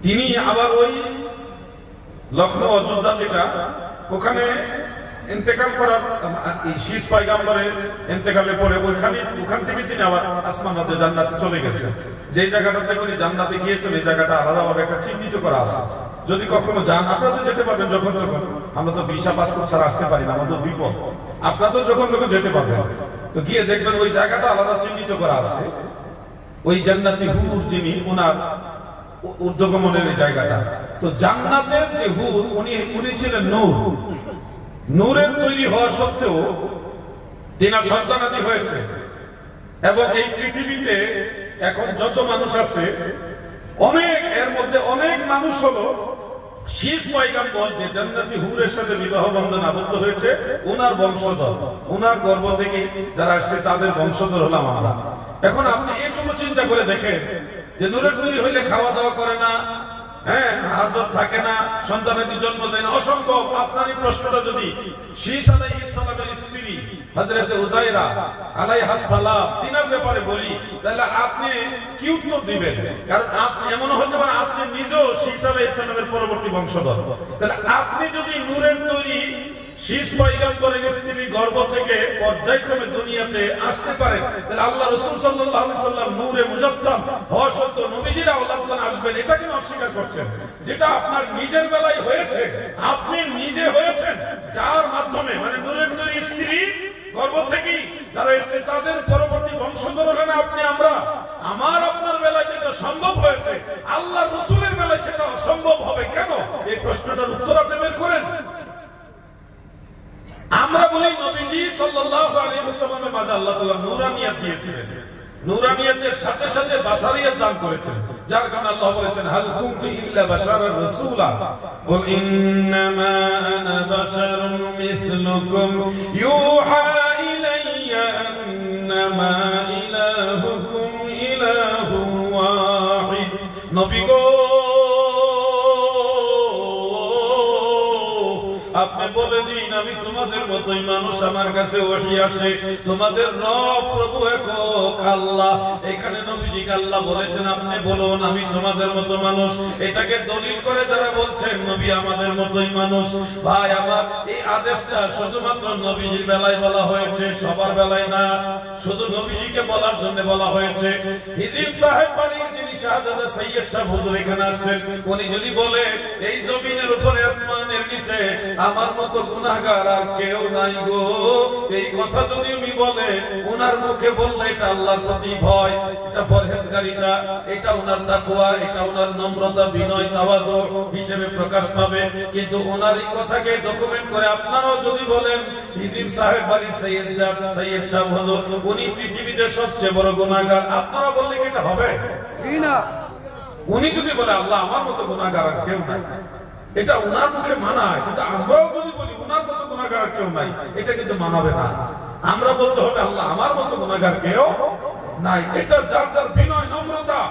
তিনি আবার ওই লখনৌ অযোধ্যা যেটা, ওখানে ইন্তেকাল করার শীস পয়গম্বরের ইন্তেকালের পরে ওখান থেকে তিনি আবার আসমানাতে জান্নাতে চলে গেছেন। যে জায়গাটাতে উনি জান্নাতে গিয়েছেন এই জায়গাটা আলাদাভাবে একটা চিহ্নিত করা আছে। যদি কখনো যান, আপনারা তো যেতে পারবেন যখন তখন, আমরা তো ভিসা পাসপোর্ট ছাড়া আসতে পারি না, আমাদের বিপদ। আপনারা তো যখন তখন যেতে পারবেন, তো গিয়ে দেখবেন ওই জায়গাটা আলাদা চিহ্নিত করা আছে। ওই জান্নাতি হুর যিনি, ওনার ঊর্ধ্বগমনের এই জায়গাটা। তো জান্নাতের যে হুর উনি ছিলেন নূর। নূরের তৈরি হওয়া সত্ত্বেও তিনার সন্তানাদি হয়েছে এবং এই পৃথিবীতে এখন যত মানুষ আছে এর মধ্যে অনেক মানুষ হলো শীস পয়গম্বর যে জান্নাতি হুরের সাথে বিবাহ বন্ধন আবদ্ধ হয়েছে, ওনার বংশধর, ওনার গর্ভ থেকে যারা আসছে তাদের বংশধর হলাম আমরা। এখন আপনি এইটুকু চিন্তা করে দেখেন যে নূরের তৈরি হইলে খাওয়া দাওয়া করে না, হ্যাঁ, হাজত থাকে না, সন্তানাদি জন্ম দেয় না, অসম্ভব। আপনার এই প্রশ্নটা যদি শীস আলাইহিস সালামের স্ত্রী হযরতে উযায়রা আলাইহাস সালাম তিনার ব্যাপারে বলি, তাহলে আপনি কি উত্তর দিবেন? কারণ আপনি এমন হতে পারে আপনি নিজেও শীস আলাইহিস সালামের পরবর্তী বংশধর। তাহলে আপনি যদি নূরের তৈরি শীস পয়গম্বরের স্ত্রী গর্ভ থেকে পর্যায়ক্রমে দুনিয়াতে আসতে পারে, তাহলে আল্লাহ রাসূল সাল্লাল্লাহু আলাইহি ওয়াসাল্লাম নূরে মুজাসসাম হওয়া সত্ত্বেও নবীজিরা আওলাদ আসবেন, এটা কেন অস্বীকার করছেন? যেটা আপনার নিজের বেলায় হয়েছে, আপনি নিজে হয়েছেন, যার মাধ্যমে মানে নূরের তৈরি স্ত্রী গর্ভ থেকে যারা এসছে তাদের পরবর্তী বংশধর হলেন আপনি, আমরা। আপনার বেলায় যেটা সম্ভব হয়েছে, আল্লাহ রাসূলের বেলায় সেটা অসম্ভব হবে কেন? এই প্রশ্নটার উত্তর আপনি বের করেন। আমরা বলি নবীজি সাল্লাল্লাহু আলাইহি ওয়াসাল্লামের মাঝে আল্লাহ তাআলা নূরানিয়াত দিয়েছিলেন, নূরানিয়াতের সাথে সাথে বাশারিয়াত দান করেছেন, যার কারণে আল্লাহ বলেছেন হাল কুনতু ইল্লা বাশারার রাসূলা কুল ইন্নামা আনা বাশারুম মিসলুকুম ইউহা ইলাইয়া আন্নামা ইলাহুকুম ইলাহুন ওয়াহিদ। নবী গো, আপনি বলে দিন আমি তোমাদের মতোই মানুষ, আমার কাছে ওহী আসে, তোমাদের রব প্রভু একক আল্লাহ। এখানে নবীজিকে আল্লাহ বলেছেন আপনি বলুন আমি তোমাদের মতো মানুষ। এটাকে দলিল করে যারা বলছেন নবী আমাদের মতোই মানুষ, ভাই আমার এই আদেশটা শুধুমাত্র নবীজির বেলায় বলা হয়েছে, সবার বেলায় না, শুধু নবীজিকে বলার জন্য বলা হয়েছে। হিজিব সাহেব বাড়ির যিনি শাহজাদা সৈয়দ সাহেব হুজুর এখানে আসছেন, উনি যদি বলে এই জমিনের উপরে আসমানের নিচে আমার মতো গুনাহগার আর কেউ নাই গো। এই কথা যদি উনি বলে, ওনার মুখে বললে এটা আল্লাহর প্রতি ভয়, এটা পরহেজগারিতা, এটা ওনার তাকওয়া, এটা ওনার নম্রতা, বিনয়, তাওয়াদু হিসেবে প্রকাশ পাবে। কিন্তু ওনার এই কথাকে ডকুমেন্ট করে আপনারাও যদি বলেন হিজিব সাহেব বাড়ির সৈয়দ সাহেব হুজুর উনি পৃথিবীতে সবচেয়ে বড় গুনাহগার, আপনারা বললে কি এটা হবে? উনি যদি বলে আল্লাহ আমার মতো গুনাহগার আর কেউ নাই, এটা উনার মুখে মানায়। কিন্তু আমরাও যদি বলি উনার মতো গুনাহগার কেউ নাই, এটা কিন্তু মানাবে না। আমরা বলতে হবে আল্লাহ আমার মতো গুনাহগার কেউ নাই। এটা যার যার বিনয়, নম্রতা।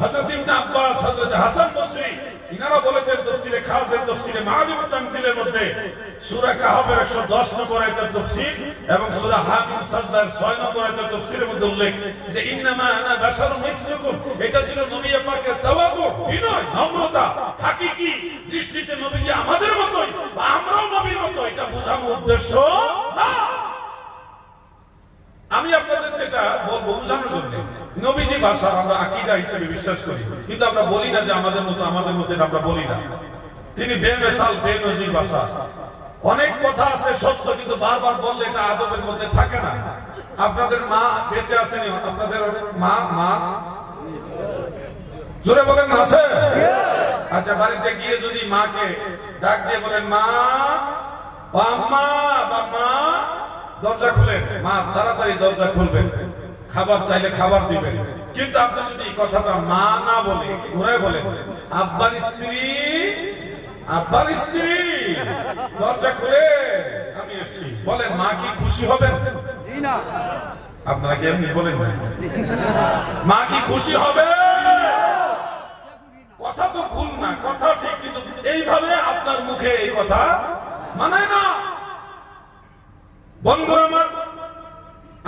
হযরত ইবনে আব্বাস, হযরত হাসান বসরি ইনারা বলেছেন তাফসীরে খাসের তাফসীরে মাআলিমুত তানজিলের মধ্যে সূরা কাহফের 110 নম্বর আয়াতের তাফসীর এবং সূরা হামিম সাজদার 6 নম্বর আয়াতের তাফসীরের মধ্যে উল্লেখ যে ইন্নামা আনা বাশারুম মিসলুকুম, এটা ছিল নবী পাকের তাওয়াদু, বিনয়, নম্রতা। হাকিকি দৃষ্টিতে নবীজি আমাদের মতোই বা আমরাও নবীর মতো, এটা বোঝানোর উদ্দেশ্য না। আমি আপনাদের যেটা বলবো বোঝানোর জন্য, নবীজি ভাষা আমরা আকীদা হিসেবে বিশ্বাস করি, কিন্তু আমরা বলি না যে আমাদের মতো আমরা বলি না। তিনি বেমিসাল বেনজির ভাষা। অনেক কথা আছে সত্য, কিন্তু বারবার বললে এটা আদবের মধ্যে থাকে না। আপনাদের মা বেঁচে আসেনি, আপনাদের মা জোরে বলেন আছে? আচ্ছা, বাড়িতে গিয়ে যদি মাকে ডাক দিয়ে বলেন মা বা মা, দরজা খুলেন, মা তাড়াতাড়ি দরজা খুলবেন, খাবার চাইলে খাবার দিবেন। কিন্তু আপনি যদি কথাটা মা না বলে ঘুরে বলেন আব্বার স্ত্রী দরজা খুলে আমি এসছি, বলেন মা কি খুশি হবেন? আপনারা কি এমনি বলেন মা কি খুশি হবে? কথা তো ভুল না, কথা ঠিক, কিন্তু এইভাবে আপনার মুখে এই কথা মানায় না। বন্ধুরা আমার,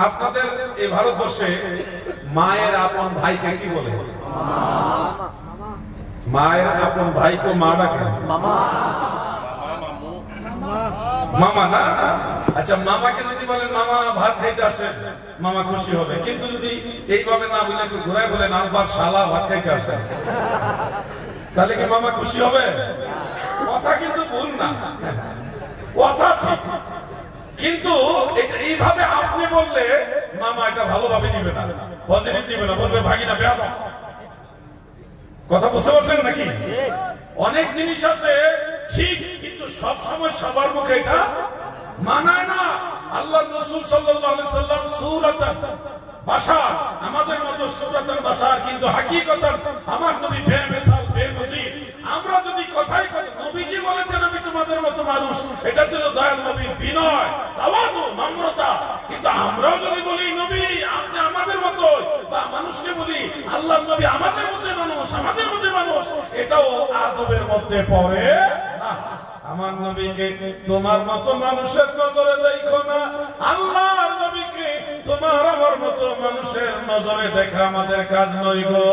আপনাদের এই ভারতবর্ষে মায়ের আপন ভাইকে কি বলে? মায়ের আপন ভাইকে মা ডাকে মামা না? আচ্ছা, মামাকে যদি বলেন মামা ভাত খাইতে আসে, মামা খুশি হবে। কিন্তু যদি এইভাবে না বলে ঘুরায় বলেন আব্বার শালা ভাত খাইতে আসে, তাহলে কি মামা খুশি হবে? কথা কিন্তু ভুল না, কথা ঠিক, কিন্তু এইভাবে আপনি বললে মামা এটা ভালোভাবে নিবে না, পজিটিভ নিবে না, বলবে ভাগিনা বেয়াদব। কথা বুঝতে পারছেন নাকি? অনেক জিনিস আছে ঠিক, কিন্তু সব সময় সবার মুখে এটা মানায় না। আল্লাহ রাসূল সাল্লাল্লাহু আলাইহি সাল্লাম সূরাতান বাশার, আমাদের মতো সূরাতান বাশার, কিন্তু হাকিকতান আমার নবী বেমিসাল বেনজির। আমরা যদি কথাই নবীজি বলেছেন আমি তোমাদের মতো মানুষ, এটা ছিল দয়াল নবীর বিনয়, তাওয়াদু, নম্রতা। কিন্তু আমরাও যদি বলি নবী আপনি আমাদের মতো, বা মানুষকে বলি আল্লাহর নবী আমাদের মতো মানুষ, এটাও আদবের মধ্যে পড়ে না। আমার নবীকে তোমার মতো মানুষের নজরে দেখো না, আল্লাহর নবীকে তোমার আমার মতো মানুষের নজরে দেখা আমাদের কাজ নয় গো।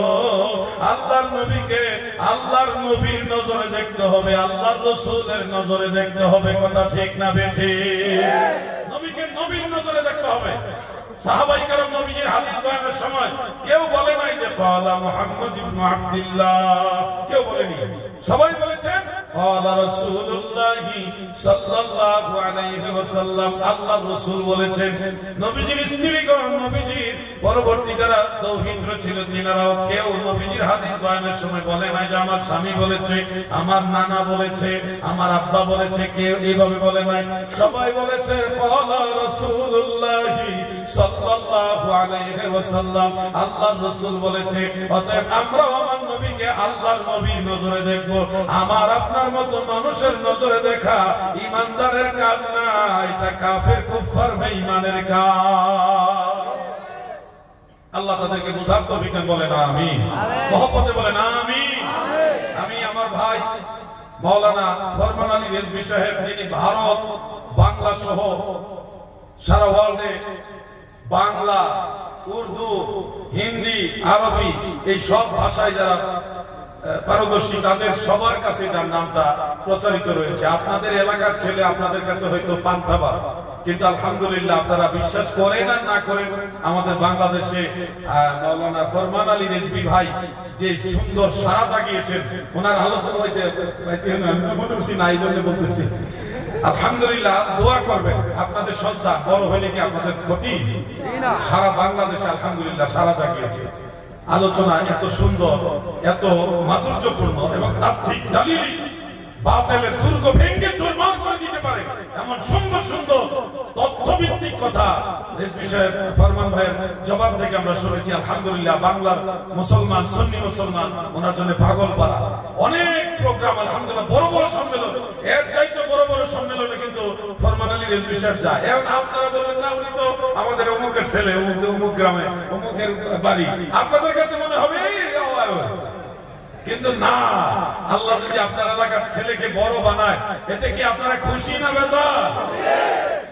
আল্লাহর নবীকে আল্লাহর নবীর নজরে দেখতে হবে, আল্লাহর রাসূলের নজরে দেখতে হবে। কথা ঠিক না বেঠিক? নবীকে নবীর নজরে দেখতে হবে। সাহাবায়ে কেরাম নবীজির হাদিস বয়ানের সময় কেউ বলে নাই যে ক্বালা মুহাম্মদ ইবনে আব্দুল্লাহ, কেউ বলেনি। সবাই বলেছেন ক্বালা রাসূলুল্লাহি সাল্লাল্লাহু আলাইহি ওয়াসাল্লাম, আল্লাহর রাসূল বলেছেন। নবীজির স্ত্রীগণ, নবীজির পরবর্তী যারা তৌহিদ ছিল তিনারাও কেউ নবীজির হাদিস বয়ানের সময় বলে নাই যে আমার স্বামী বলেছে, আমার নানা বলেছে, আমার আব্বা বলেছে, কেউ এইভাবে বলে নাই। সবাই বলেছে ক্বালা রাসূলুল্লাহি সাল্লাল্লাহু আলাইহি ওয়াসাল্লাম, আল্লাহর রাসূল বলেছে। অতএব আমরাও আমার নবীকে আল্লাহর নবীর নজরে দেখব। আমার আপনার মতো মানুষের নজরে দেখা ঈমানদারের কাজ না, এটা কাফের কুফার বেঈমানের কাজ। আল্লাহ তাদেরকে বুঝার তৌফিক বলেন আমিন, মহব্বতে বলেন আমিন। আমি আমার ভাই মাওলানা ফরমান আলী রেজভী সাহেব, যিনি ভারত, বাংলা সহ সারা ওয়ার্ল্ডে বাংলা, উর্দু, হিন্দি, আরবি এই সব ভাষায় যারা পারদর্শী তাদের সবার কাছে তার নামটা প্রচারিত রয়েছে। আপনাদের এলাকার ছেলে আপনাদের কাছে হয়তো পান্থাবা, কিন্তু আলহামদুলিল্লাহ আপনারা বিশ্বাস করেন আর না করেন, আমাদের বাংলাদেশে মাওলানা ফরমান আলী রেজভী ভাই যে সুন্দর সারা জাগিয়েছেন, ওনার আলোচনা হইতে মনে হচ্ছি না, এই জন্য বলতেছি। আলহামদুলিল্লাহ দোয়া করবেন, আপনাদের সন্তান বড় হলে কি আপনাদের ক্ষতি? সারা বাংলাদেশে আলহামদুলিল্লাহ সারা জাগিয়েছে। আলোচনা এত সুন্দর, এত মাধুর্যপূর্ণ এবং তাত্ত্বিক দালিল বাতিলের দুর্গ ভেঙে চুরমার করে দিতে পারে এমন সুন্দর সুন্দর তথ্যভিত্তিক কথা দেশ বিষয়ে ফরমান ভাইয়ের জবাব থেকে আমরা শুনেছি। আলহামদুলিল্লাহ বাংলার মুসলমান, সুন্নি মুসলমান ওনার জন্য পাগল পারা অনেক প্রোগ্রাম, আলহামদুলিল্লাহ বড় বড় সম্মেলন, এর চাইতে বড় বড় সম্মেলনে কিন্তু ফরমান আলী রেজভী সাহেব যায়। এবং আপনারা বলবেন না উনি তো আমাদের অমুকের ছেলে, অমুক গ্রামে, অমুকের বাড়ি, আপনাদের কাছে মনে হবে কিন্তু না। আল্লাহ যদি আপনার এলাকার ছেলেকে বড় বানায়, এতে কি আপনারা খুশি না বেজার?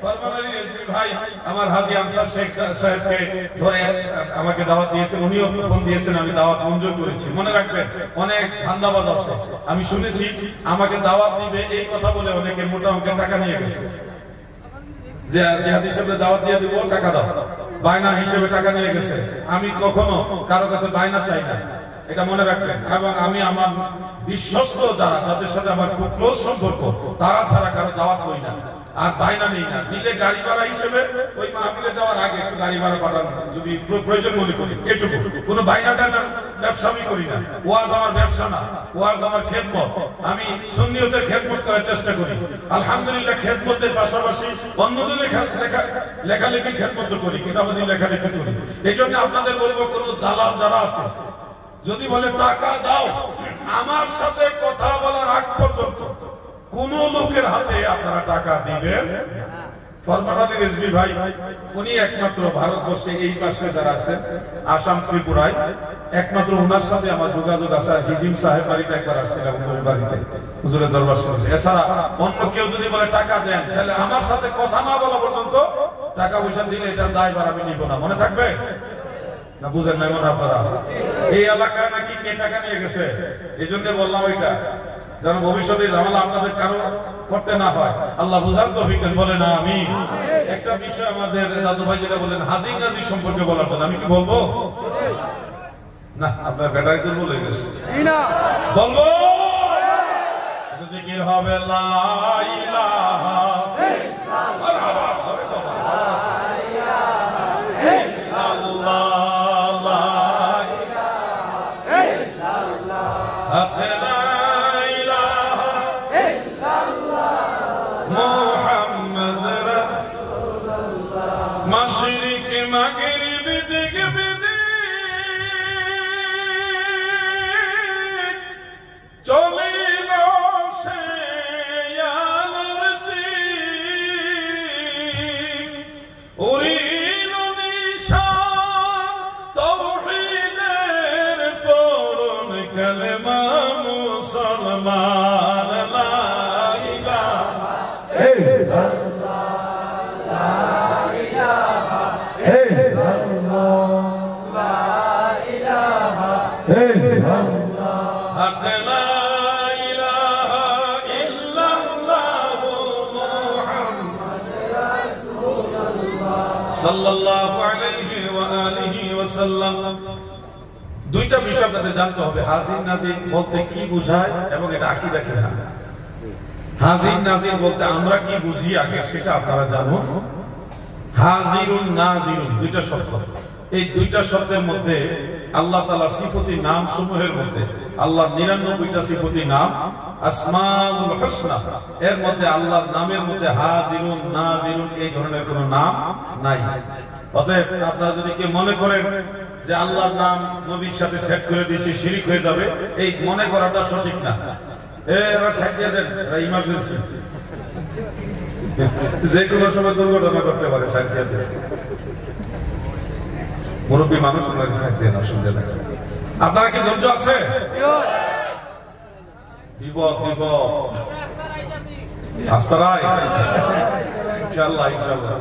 ফরমান আলী রেজভী ভাই আমার হাজী আনসার শেখ সাহেবকে ধরে আমাকে দাওয়াত দিয়েছেন, উনিও ফোন দিয়েছেন, আমি দাওয়াত মঞ্জুর করেছি। মনে রাখবেন অনেক ধান্দাবাজ আছে, আমি শুনেছি আমাকে দাওয়াত দিবে এই কথা বলে অনেকে মোটা অঙ্কের টাকা নিয়ে গেছে, যে জিহাদ হিসেবে দাওয়াত দিয়ে দিব, টাকা দাও, বায়না হিসেবে টাকা নিয়ে গেছে। আমি কখনো কারো কাছে বায়না চাই না, এটা মনে রাখবেন। এবং আমি আমার বিশ্বস্ত যারা, যাদের সাথে আমার খুব ক্লোজ সম্পর্ক, তারা ছাড়া কারো দাওয়াত করি না, আর বায়না নেই না। দিলে গাড়ি ভাড়া হিসেবে ওই মাহফিলে যাওয়ার আগে একটু গাড়ি ভাড়া পাঠান যদি প্রয়োজন মনে করি, এটুকু। কোনো বায়নাটা না, ব্যবসা আমি করি না। ওয়াজ আমার ব্যবসা না, ওয়াজ আমার খেদমত। আমি সুন্নিয়তের খেদমত করার চেষ্টা করি। আলহামদুলিল্লাহ খেদমতের পাশাপাশি অন্যদের লেখালেখি খেদমত করি, কিতাবাদি লেখালেখি করি। এই জন্য আপনাদের বলবো, কোন দালাল যারা আছে যদি বলে টাকা দাও, আমার সাথে কথা বলার আগ পর্যন্ত কোন লোকের হাতে আপনারা টাকা দিবেন। ফরমান আলী রেজভী ভাই উনি একমাত্র ভারতবর্ষে এই পাশে যারা আছেন আসাম ত্রিপুরায় একমাত্র ওনার সাথে আমার যোগাযোগ আছে। হিজিম সাহেব বাড়িতে একবার আসছিলাম, বাড়িতে হুজুরের দরবার শুনছি। এছাড়া অন্য কেউ যদি বলে টাকা দেন, তাহলে আমার সাথে কথা না বলা পর্যন্ত টাকা পয়সা দিলে এটার দায়ভার আমি নিব না। মনে থাকবে না? বুঝেন নাই মনে আপনারা? এই এলাকায় নাকি কে টাকা নিয়ে গেছে, এই জন্য বললাম ওইটা, যেন ভবিষ্যতে ঝামেলা আপনাদের কারো করতে না হয়। আল্লাহ বুঝার তৌফিক দেন, বলে না আমি। একটা বিষয় আমাদের দাদু ভাই যেটা বলেন হাজী নাজি সম্পর্কে বলার জন্য, আমি কি বলবো না? আপনার ব্যাটারি তো বলে গেছে, বলবো জিকির হবে লা ইলাহা সাল্লাল্লাহু আলাইহি ওয়া আলিহি ওয়াসাল্লাম। দুইটা বিষয় আপনাদের জানতে হবে, হাজির নাজির বলতে কি বোঝায় এবং এটা আকীদা কিনা। হাজির নাজির বলতে আমরা কি বুঝি আগে সেটা আপনারা জানুন। হাজিরুন নাজিরুন দুইটা শব্দ, এই দুইটা শব্দের মধ্যে আল্লাহ তাআলা সিফতি নাম সমূহের মধ্যে আল্লাহর 99টা সিফতি নাম আসমাউল হুসনা, এর মধ্যে আল্লাহর নামের মধ্যে হাজিরুন নাজিরুন এই ধরনের কোন নাম নাই। অতএব আপনারা যদি কেউ মনে করেন যে আল্লাহর নাম নবীর সাথে সেট করে দিয়েছি শিরিক হয়ে যাবে, এই মনে করাটা সঠিক না। এরা সাইডে দেন, ইমার্জেন্সি যে কোনো সময় দুর্ঘটনা করতে পারে। সাইডে দেন, মুরব্বী মানুষ ওনাকে সাইডে না, শুনতে থাকে। আপনারা কি ধৈর্য আছে? বিপদ বিপদ আস্তারাই ইনশাআল্লাহ ইনশাআল্লাহ।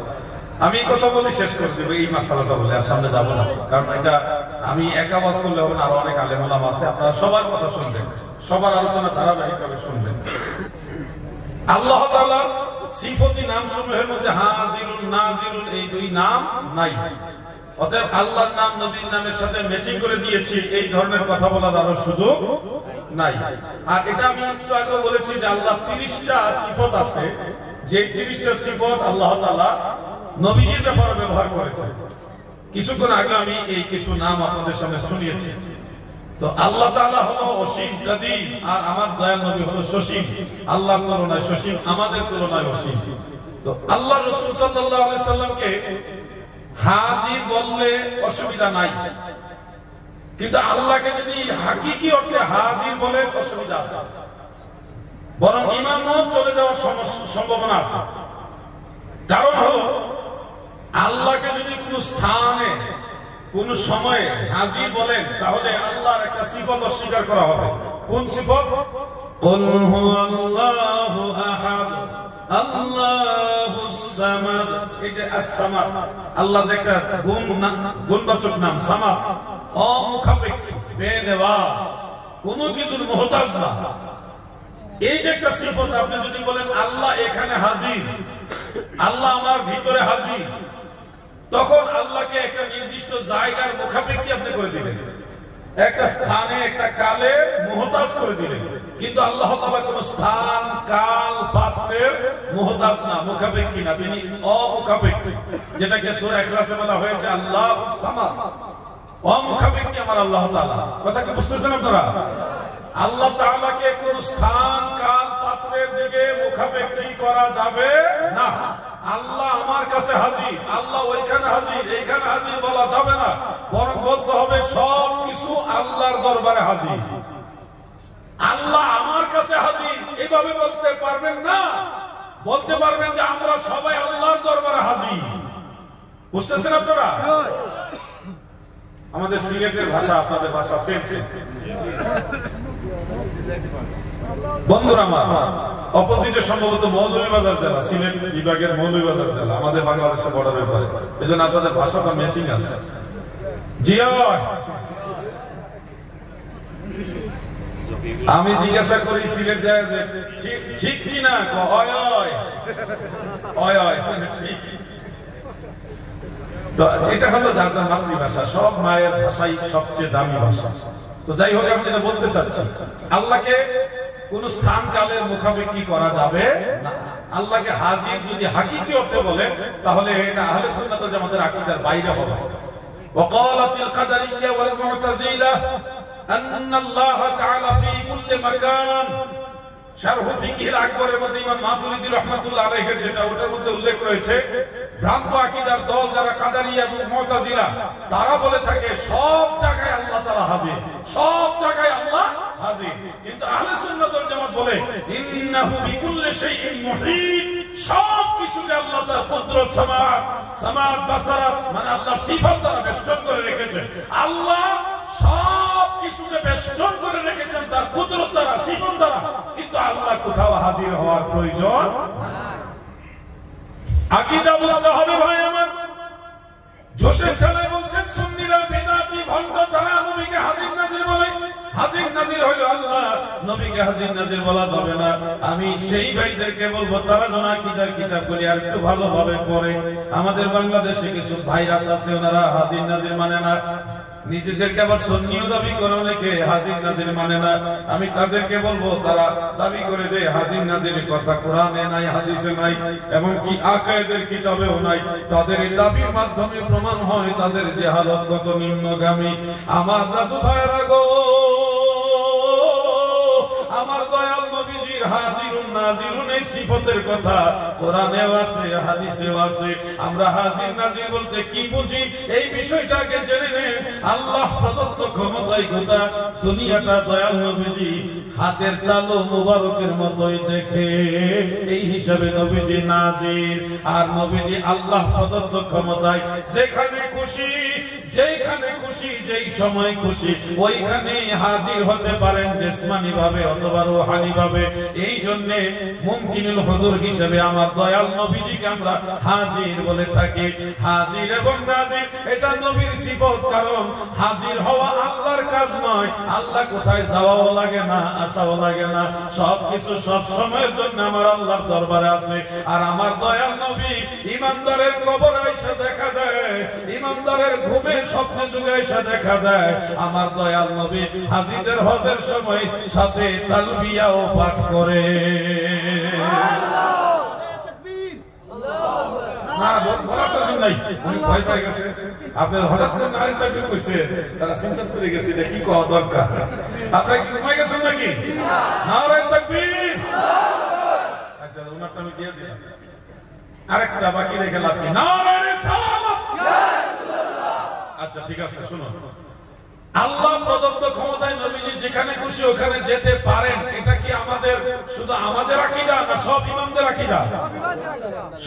আমি কথা বলে শেষ করে দেবো এই মাসালাটা বলে, আর সামনে যাবো না, কারণ এটা আমি একা বাস করলে হবে না, আরো অনেক আলেম ওলামা আছে, আপনারা সবার কথা শুনবেন, সবার আলোচনা ধারাবাহিকভাবে শুনবেন। আল্লাহ তাআলার সিফতি নাম সমূহের মধ্যে হাজিরুন নাজিরুন এই দুই নাম নাই। অতএব আল্লাহর নাম নবীর নামের সাথে ম্যাচিং করে দিয়েছি, এই ধরনের কথা বলার আরো সুযোগ নাই। আর এটা আমি একটু আগে বলেছি যে আল্লাহ 30টা সিফত আছে, যে 30টা সিফত আল্লাহ তাআলা নবীজির ব্যাপারে ব্যবহার করেছেন। কিছুক্ষণ আগে আমি এই কিছু নাম আপনাদের সামনে শুনিয়েছি। তো আল্লাহ তাআলা হলো অসীম কাদির, আর আমার দয়াল নবী হলো সসীম। আল্লাহর তুলনায় সসীম, আমাদের তুলনায় অসীম। তো আল্লাহ রাসূল সাল্লাল্লাহু আলাইহি সাল্লামকে হাজির বললে অসুবিধা নাই, কিন্তু আল্লাহকে যদি হাকিকি অর্থে হাজির বলে অসুবিধা আছে, বরং ইমানত চলে যাওয়ার সম্ভাবনা আছে। কারণ হলো আল্লাহকে যদি কোন স্থানে কোন সময়ে হাজির বলেন, তাহলে আল্লাহর একটা সিফত অস্বীকার করা হবে। কোন সিফত? কুল হুয়াল্লাহু আহাদ আল্লাহুস সামাদ। এই যে আস-সামাদ, আল্লাহ যে একটা গুণবাচক নাম, সামাদ, অমুখাপেক্ষী, বেনেওয়াজ, কোন কিছুর মুহতাজ না। এই যে একটা সিফত, আপনি যদি বলেন আল্লাহ এখানে হাজির, আল্লাহ আমার ভিতরে হাজির, তখন আল্লাহকে একটা নির্দিষ্ট জায়গার মুখাপেক্ষী আপনি করে দিলেন, একটা স্থানে একটা কালে মুহতাজ করে দিলেন। কিন্তু আল্লাহ তাআলা কোন স্থান কাল পাত্রের মুহতাজ না, মুখাপেক্ষী না, তিনি অমুখাপেক্ষী, যেটাকে সূরা ইখলাসে বলা হয়েছে আল্লাহুস সামাদ, অমুখাপেক্ষী আমার আল্লাহ তাআলা। কথা কি বুঝতেছেন আপনারা? আল্লাহ তাআলাকে কোন স্থান কাল পাত্রের দিকে মুখাপেক্ষী করা যাবে না। আল্লাহ আমার কাছে হাজির, আল্লাহ ওইখানে হাজির, এইখানে হাজির বলা যাবে না, বরং বলতে হবে সব কিছু আল্লাহর দরবারে হাজির। আল্লাহ আমার কাছে হাজির এইভাবে বলতে পারবেন না, বলতে পারবেন যে আমরা সবাই আল্লাহর দরবারে হাজির। বুঝতেছেন আপনারা? আমাদের সিলেটের ভাষা আপনাদের ভাষা সেম সেম। বন্ধুরা আমার, অপোজিটে সম্ভবত মৌলভীবাজার জেলা, সিলেট বিভাগের মৌলভীবাজার জেলা, আমাদের বাংলাদেশের বর্ডারের পরে, এই জন্য আপনাদের ভাষাটা ম্যাচিং আছে। জিয়া, আমি জিজ্ঞাসা করি সিলেট যায় যে ঠিক কিনা, ঠিক। তো এটা হলো যার যার মাতৃভাষা, সব মায়ের ভাষাই সবচেয়ে দামি ভাষা। তো যাই হোক, আমি যেটা বলতে চাচ্ছি, আল্লাহকে কোন স্থান কালের মুখাপেক্ষী করা যাবে না। আল্লাহকে হাজির যদি হাকিকি অর্থে বলে, তাহলে এটা আহলে সুন্নাত ওয়াল জামাতের আকীদার বাইরে হবে। ওয়াকালাতিল কাদারিয়্যা ওয়াল মুতাজিলা আন্না আল্লাহ তাআলা ফি কুল্লি মাকান। শারহু ফিকহিল আকবরের মধ্যে ইমাম মাতুরিদি রাহমাতুল্লাহ আলাইহি যেটা ওটার মধ্যে উল্লেখ রয়েছে, ভ্রান্ত আকীদার দল যারা কাদারিয়া এবং মুতাজিলা, তারা বলে থাকে সব জায়গায় আল্লাহ তাআলা হাজির, সব জায়গায় আল্লাহ হাজির। কিন্তু আহলে সুন্নাত ওয়াল জামাত বলে ইন্নাহু বিকুল্লি শাইইন মুহীত, সব কিছুকে আল্লাহ তাআলা কুদরত, সামাত, বাসারাত, মানে আল্লাহ সিফাত দ্বারা বেষ্টন করে রেখেছেন। আল্লাহ সব কিছুকে বেষ্টন করে রেখেছেন তার কুদরত দ্বারা, সিফাত দ্বারা, কিন্তু আল্লাহ কোথাও হাজির হওয়ার প্রয়োজন নাই। আকীদা বুঝতে হবে ভাই আমার। জোসেফ সাহেব বলছেন সুন্নিরা বিদআতি ভণ্ড, তারা নবীকে হাজির নাজির বলে। হাজির নাজির হইল আল্লাহ, নবীকে হাজির নাজির বলা যাবে না। আমি সেই ভাইদেরকে বলবো, তারা যেন আকীদার কিতাবগুলি আর একটু ভালোভাবে পড়ে। আমাদের বাংলাদেশে কিছু ভাইরাস আছে, ওনারা হাজির নাজির মানে না, নিজেদেরকে আবার সুন্নিও দাবি করে, অনেকে হাজির নাজির মানে না। আমি তাদেরকে বলবো, তারা দাবি করে যে হাজির নাজির কথা কোরআনে নাই, হাদিসে নাই, এবং কি আকায়েদের কিতাবেও নাই। তাদের এই দাবির মাধ্যমে প্রমাণ হয় তাদের জাহালত কত নিম্নগামী। আমার দাদু ভাইরা গো, আমার দয়াল নবীজির হাজিরুন নাজিরুন এই সিফতের কথা কোরআনেও আছে, হাদিসেও আছে। আমরা হাজির নাজির বলতে কি বুঝি, এই বিষয়টাকে জেনে নেন। আল্লাহ প্রদত্ত ক্ষমতায় গোটা দুনিয়াটা দয়াল নবীজি হাতের তালু মুবারকের মতোই দেখে, এই হিসাবে নবীজি নাজির। আর নবীজি আল্লাহ প্রদত্ত ক্ষমতায় যেখানে খুশি, যেখানে খুশি, যেই সময় খুশি, ওইখানে হাজির হতে পারেন, জিসমানি ভাবে অথবা রূহানি ভাবে। এই জন্য মুমকিনুল হুজুর হিসেবে আমার দয়াল নবীজিকে আমরা হাজির বলে থাকি। হাজির এবং নাজির এটা নবীর সিফত, কারণ হাজির হওয়া আল্লাহর কাজ নয়। আল্লাহ কোথায় যাওয়াও লাগে না, আসাও লাগে না, সবকিছু সব সময়ের জন্য আমার আল্লাহর দরবারে আছে। আর আমার দয়াল নবী ইমানদারের কবরে এসে দেখা দেয়, ইমানদারের ঘুমে স্বপ্নে যুগে এসে দেখা দেয়। আমার দয়াল নবী হাজিদের হজের সময় সাথে তালবিয়াও পাঠ করে। না বলার দরকার নাই, উনি ভয় পেয়ে গেছে। আপনার হঠাৎ করে নারী তাকবীর কইছে, তারা চিন্তা করে গেছে এটা কি কওয়া দরকার। আপনারা কি ঘুমাই গেছেন নাকি? নারায়ে তাকবীর। আচ্ছা ওনারটা আমি দিয়ে দিলাম, আরেকটা বাকি রেখে লাভ কি? নারায়ে রিসালাত। আচ্ছা ঠিক আছে, শুনুন, আল্লাহ প্রদত্ত ক্ষমতায় নবীজি যেখানে খুশি ওখানে যেতে পারেন, এটা কি আমাদের শুধু আমাদের আকীদা না সব ইমামদের আকীদা?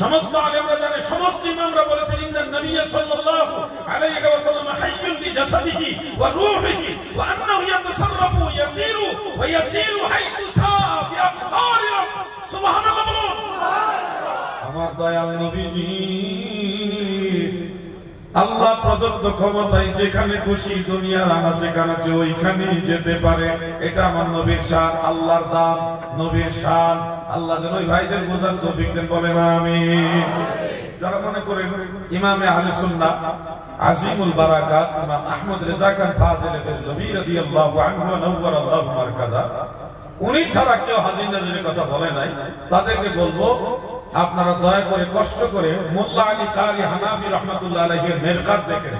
সমস্ত আলেমরা জানে, সমস্ত ইমামরা বলেছেন ইন্নান নবিয়্য সাল্লাল্লাহু আলাইহি ওয়াসাল্লাম হাইয়্যুন বিজাসাদিহি ওয়া রূহিহি ওয়া আন্নাহু ইয়াতাসাররাফু ইয়াসিরু ওয়া ইয়াসিরু হাইসু শাআ ফি আফকারিহি। সুবহানাল্লাহ। আমার দয়াল নবীজি আল্লাহ প্রদত্ত ক্ষমতায় যেখানে খুশি দুনিয়ার আনাচে কানাচে ওইখানে যেতে পারে। এটা আমার নবীর শান, আল্লাহর দান, নবীর শান। আল্লাহ যেন ওই ভাইদের বোঝার তৌফিক দেন, বলেন আমিন। যারা মনে করেন ইমামে আহলে সুন্নাহ আজিমুল বারাকাত ইমাম আহমদ রেজা খান ফাজিল বেরলভী রাদিয়াল্লাহু আনহু ওয়া নাওয়ারাল্লাহু মারকাদা, উনি ছাড়া কেউ হাজির নাজিরের কথা বলে নাই, তাদেরকে বলবো আপনারা দয়া করে কষ্ট করে মোল্লা আলী কারি হানাফি রহমাতুল্লাহ আলাইহির মেরকাত দেখেন,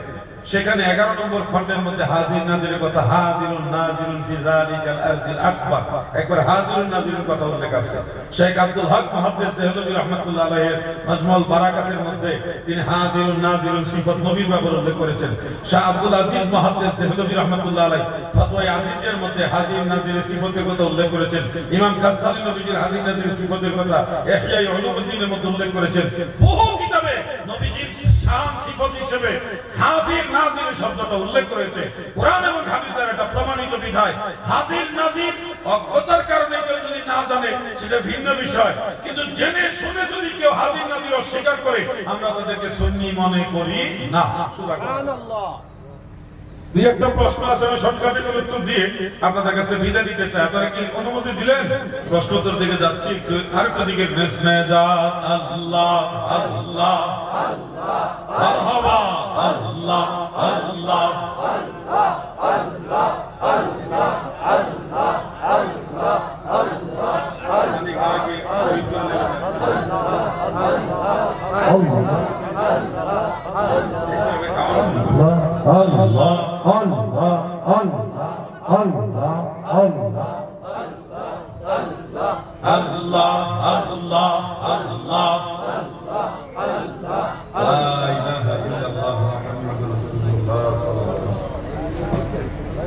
সেখানে 11 নম্বর খণ্ডের মধ্যে হাজির নাজিরের কথা, হাজিরুন নাজিরুন ফি যালিকাল আরদিল আকবার, একবার হাজিরুন নাজিরের কথা উল্লেখ আছে। শেখ আব্দুল হক মুহাদ্দিস দেহলভী রহমাতুল্লাহ আলাইহির মাজমুল বারাকাতের মধ্যে তিনি হাজিরুন নাজিরুন সিফাত নবীর ব্যাপারে উল্লেখ করেছেন। শাহ আব্দুল আজিজ মুহাদ্দিস দেহলভী রহমাতুল্লাহ আলাইহি ফতোয়া আজিজের মধ্যে হাজির নাজিরের সিফাতের কথা উল্লেখ করেছেন। ইমাম গাজ্জালী নবীজির হাজির নাজিরের সিফাতের কথা ইহয়া উলুমুদ্দিনের মধ্যে উল্লেখ করেছেন। বহু কিতাবে নবীজির শান সিফাত হিসেবে হাজির নাজির শব্দটা উল্লেখ করেছে। কোরআন এবং হাদিসের একটা প্রমাণিত বিধায়। হাজির নাজির অজ্ঞতার কারণে কেউ যদি না জানে সেটা ভিন্ন বিষয়, কিন্তু জেনে শুনে যদি কেউ হাজির নাজির অস্বীকার করে আমরা তাদেরকে সুন্নি মনে করি না। সুবহানাল্লাহ। দুই একটা প্রশ্ন আছে, আমি শর্টকাটে করে উত্তর দিয়ে আপনাদের কাছে বিদায় দিতে চাই। আপনারা কি অনুমতি দিলেন? প্রশ্ন উত্তর দিকে যাচ্ছি, আরেকটা দিকে আল্লাহ আল্লাহ মারহাবা আল্লাহ আল্লাহ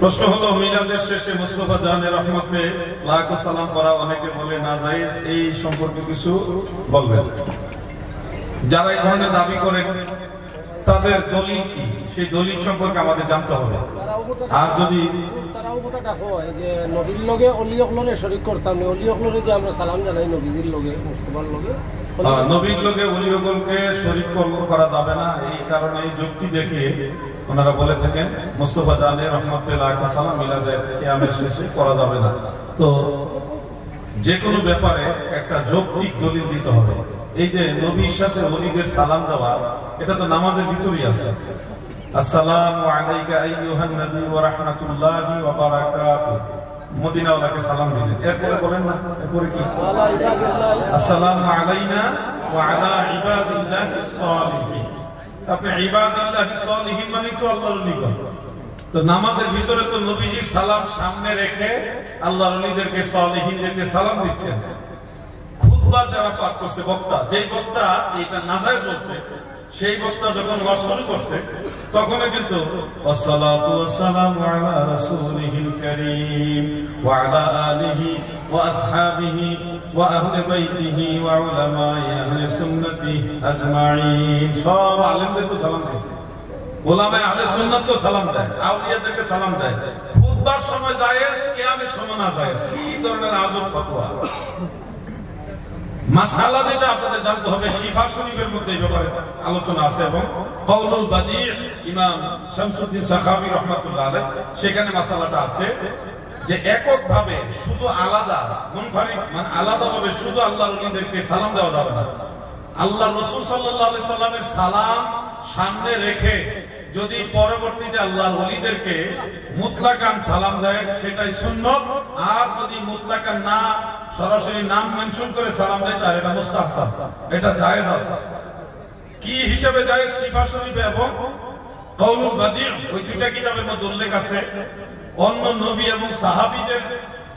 প্রশ্ন হলো, মিলাদের শেষে মুস্তাফা জানের রহমত পেয়ে লাখো সালাম করা অনেকে বলে না জায়েজ, এই সম্পর্কে কিছু বলবেন? যারা এই ধরনের দাবি করেন তাদের দলিল কি, সেই দলিল সম্পর্কে আমাদের জানতে হবে। আর যদি তারাও কথাটা হয় যে নবীর লগে অলিয়কলরে শরীক করতাম, অলিয়কলরে যে আমরা সালাম জানাই নবীর লগে মুস্তাফার লগে, নবীর লগে অলিয়কলকে শরীক করা যাবে না। এই কারণে যুক্তি দেখিয়ে ওনারা বলে থাকেন মুস্তাফা জানের রহমত পেয়ে লাখো সালাম মিলাদে কিয়ামের শেষে করা যাবে না। তো যে কোনো ব্যাপারে একটা যৌক্তিক দলিল দিতে হবে। এই যে নবীর সাথে ওলিদের সালাম দেওয়া, এটা তো নামাজের ভিতরেই আছে। আসসালামু আলাইকা আইয়ুহান নবী ওয়া রাহমাতুল্লাহি ওয়া বারাকাতুহু, মদিনাওয়ালাকে সালাম দিলেন। এরপরে বলেন না, এরপরে কি? আসসালামু আলাইনা ওয়া আলা ইবাদিল্লাহিস সালিহিন। আপনি ইবাদিল্লাহিস সালিহিন মানে তো আল্লাহর নিকট। তো নামাজের ভিতরে তো নবীজির সালাম সামনে রেখে আল্লাহর ওলিদেরকে সালিহিনদেরকে সালাম দিচ্ছেন। খুতবা যারা পাঠ করছে, বক্তা, যেই বক্তা এটা নাজায়েজ বলছে, সেই বক্তা যখন ওয়াজ শুরু করছে তখন কিন্তু আসসালাতু ওয়াসসালামু আলা রাসূলিহিল কারীম ওয়া আলা আলিহি ওয়া আসহাবিহি ওয়া আহলি বাইতিহি ওয়া উলামায়ে আহলে সুন্নতি আজমাইন। সব আলেমদেরকে সালাম দিয়েছে, উলামায়ে আহলে সুন্নাতকে সালাম দেয়, আউলিয়াদেরকে সালাম দেয়। খুতবার সময় জায়েজ, কিয়ামের সময় না জায়েজ। কি ধরনের আজব ফতোয়া! মাসআলা যেটা আপনাদের জানতে হবে, শিফা শরীফের মধ্যে এই ব্যাপারে আলোচনা আছে এবং কওলুল বাদি' ইমাম শামসুদ্দিন সাখাবী রাহমাতুল্লাহ আলাইহি সেখানে মাসআলাটা আছে যে এককভাবে শুধু আলাদা মুনফারিদ মানে আলাদাভাবে শুধু আল্লাহর ওলিদেরকে সালাম দেওয়া যাবে না। আল্লাহ রাসূল সাল্লাল্লাহু আলাইহি সাল্লামের সালাম সামনে রেখে যদি পরবর্তীতে আল্লাহর ওলিদেরকে মুতলাকান সালাম দেয় সেটাই সুন্নাত, আর যদি মুতলাকান না সরাসরি নাম মেনশন করে সালাম দেয় তাহলে এটা মুস্তাহসান, এটা জায়েজ আছে। কি হিসাবে যায়? শিফা শরীফ এবং কওলুল বাদি', ওই দুইটা কিতাবের মধ্যে উল্লেখ আছে। অন্য নবী এবং সাহাবীদের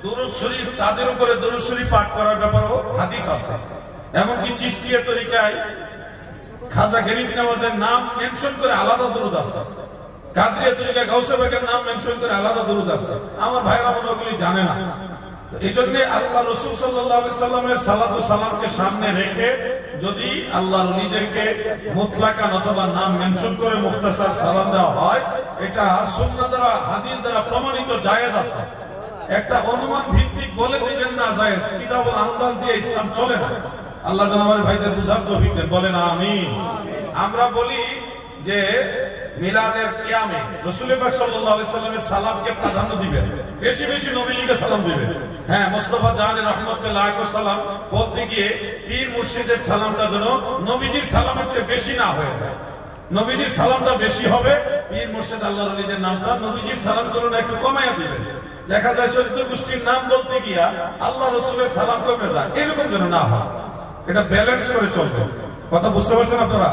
দুরূদ শরীফ, তাদের উপরে দুরূদ শরীফ পাঠ করার ব্যাপারেও হাদিস আছে। এমনকি চিশতিয়া তরিকায় খাজা গরিব নওয়াজের নাম মেনশন করে আলাদা দুরূদ আছে। কাদরিয়া তরিকা গাউসে পাকের নাম মেনশন করে আলাদা দুরূদ আছে। আমার ভাইরা ওগুলি জানে না। এই জন্য আল্লাহ রাসূল সাল্লাল্লাহু আলাইহি সাল্লামের সালাতু সালামকে সামনে রেখে যদি আল্লাহর ওলিদেরকে মুতলাকান অথবা নাম মেনশন করে মুখতাসার সালাম দেওয়া হয়, এটা সুন্নাহ দ্বারা, হাদিস দ্বারা প্রমাণিত জায়েজ আছে। একটা অনুমান ভিত্তিক বলে দিবেন না জায়েজ, কিতাবুল আন্দাজ দিয়ে ইসলাম চলে না। আল্লাহ যেন আমার ভাইদের বুঝার তৌফিক দেন, বলেন আমিন। আমরা বলি যে মিলাদের কিয়ামে রাসূল পাক সাল্লাল্লাহু আলাইহি সাল্লামের সালামকে প্রাধান্য দিবেন, বেশি বেশি নবীজিকে সালাম দিবেন। হ্যাঁ, মুস্তাফা জাহানের রহমতুল্লাহ আলাইহি সালাম বলতে গিয়ে পীর মুর্শিদের সালামটা যেন নবীজির সালামের চেয়ে বেশি না হয়ে যায়। নবীজির সালামটা বেশি হবে, পীর মুর্শিদ আল্লাহর ওলিদের নামটা নবীজির সালাম তুলনা একটু কমাইয়া দিবেন। দেখা যায় চরিত্র গোষ্ঠীর নাম বলতে গিয়া আল্লাহ রসুলের সালাম কমে যায়, এরকম যেন না হয়। এটা ব্যালেন্স করে চলবে। কথা বুঝতে পারছেন আপনারা?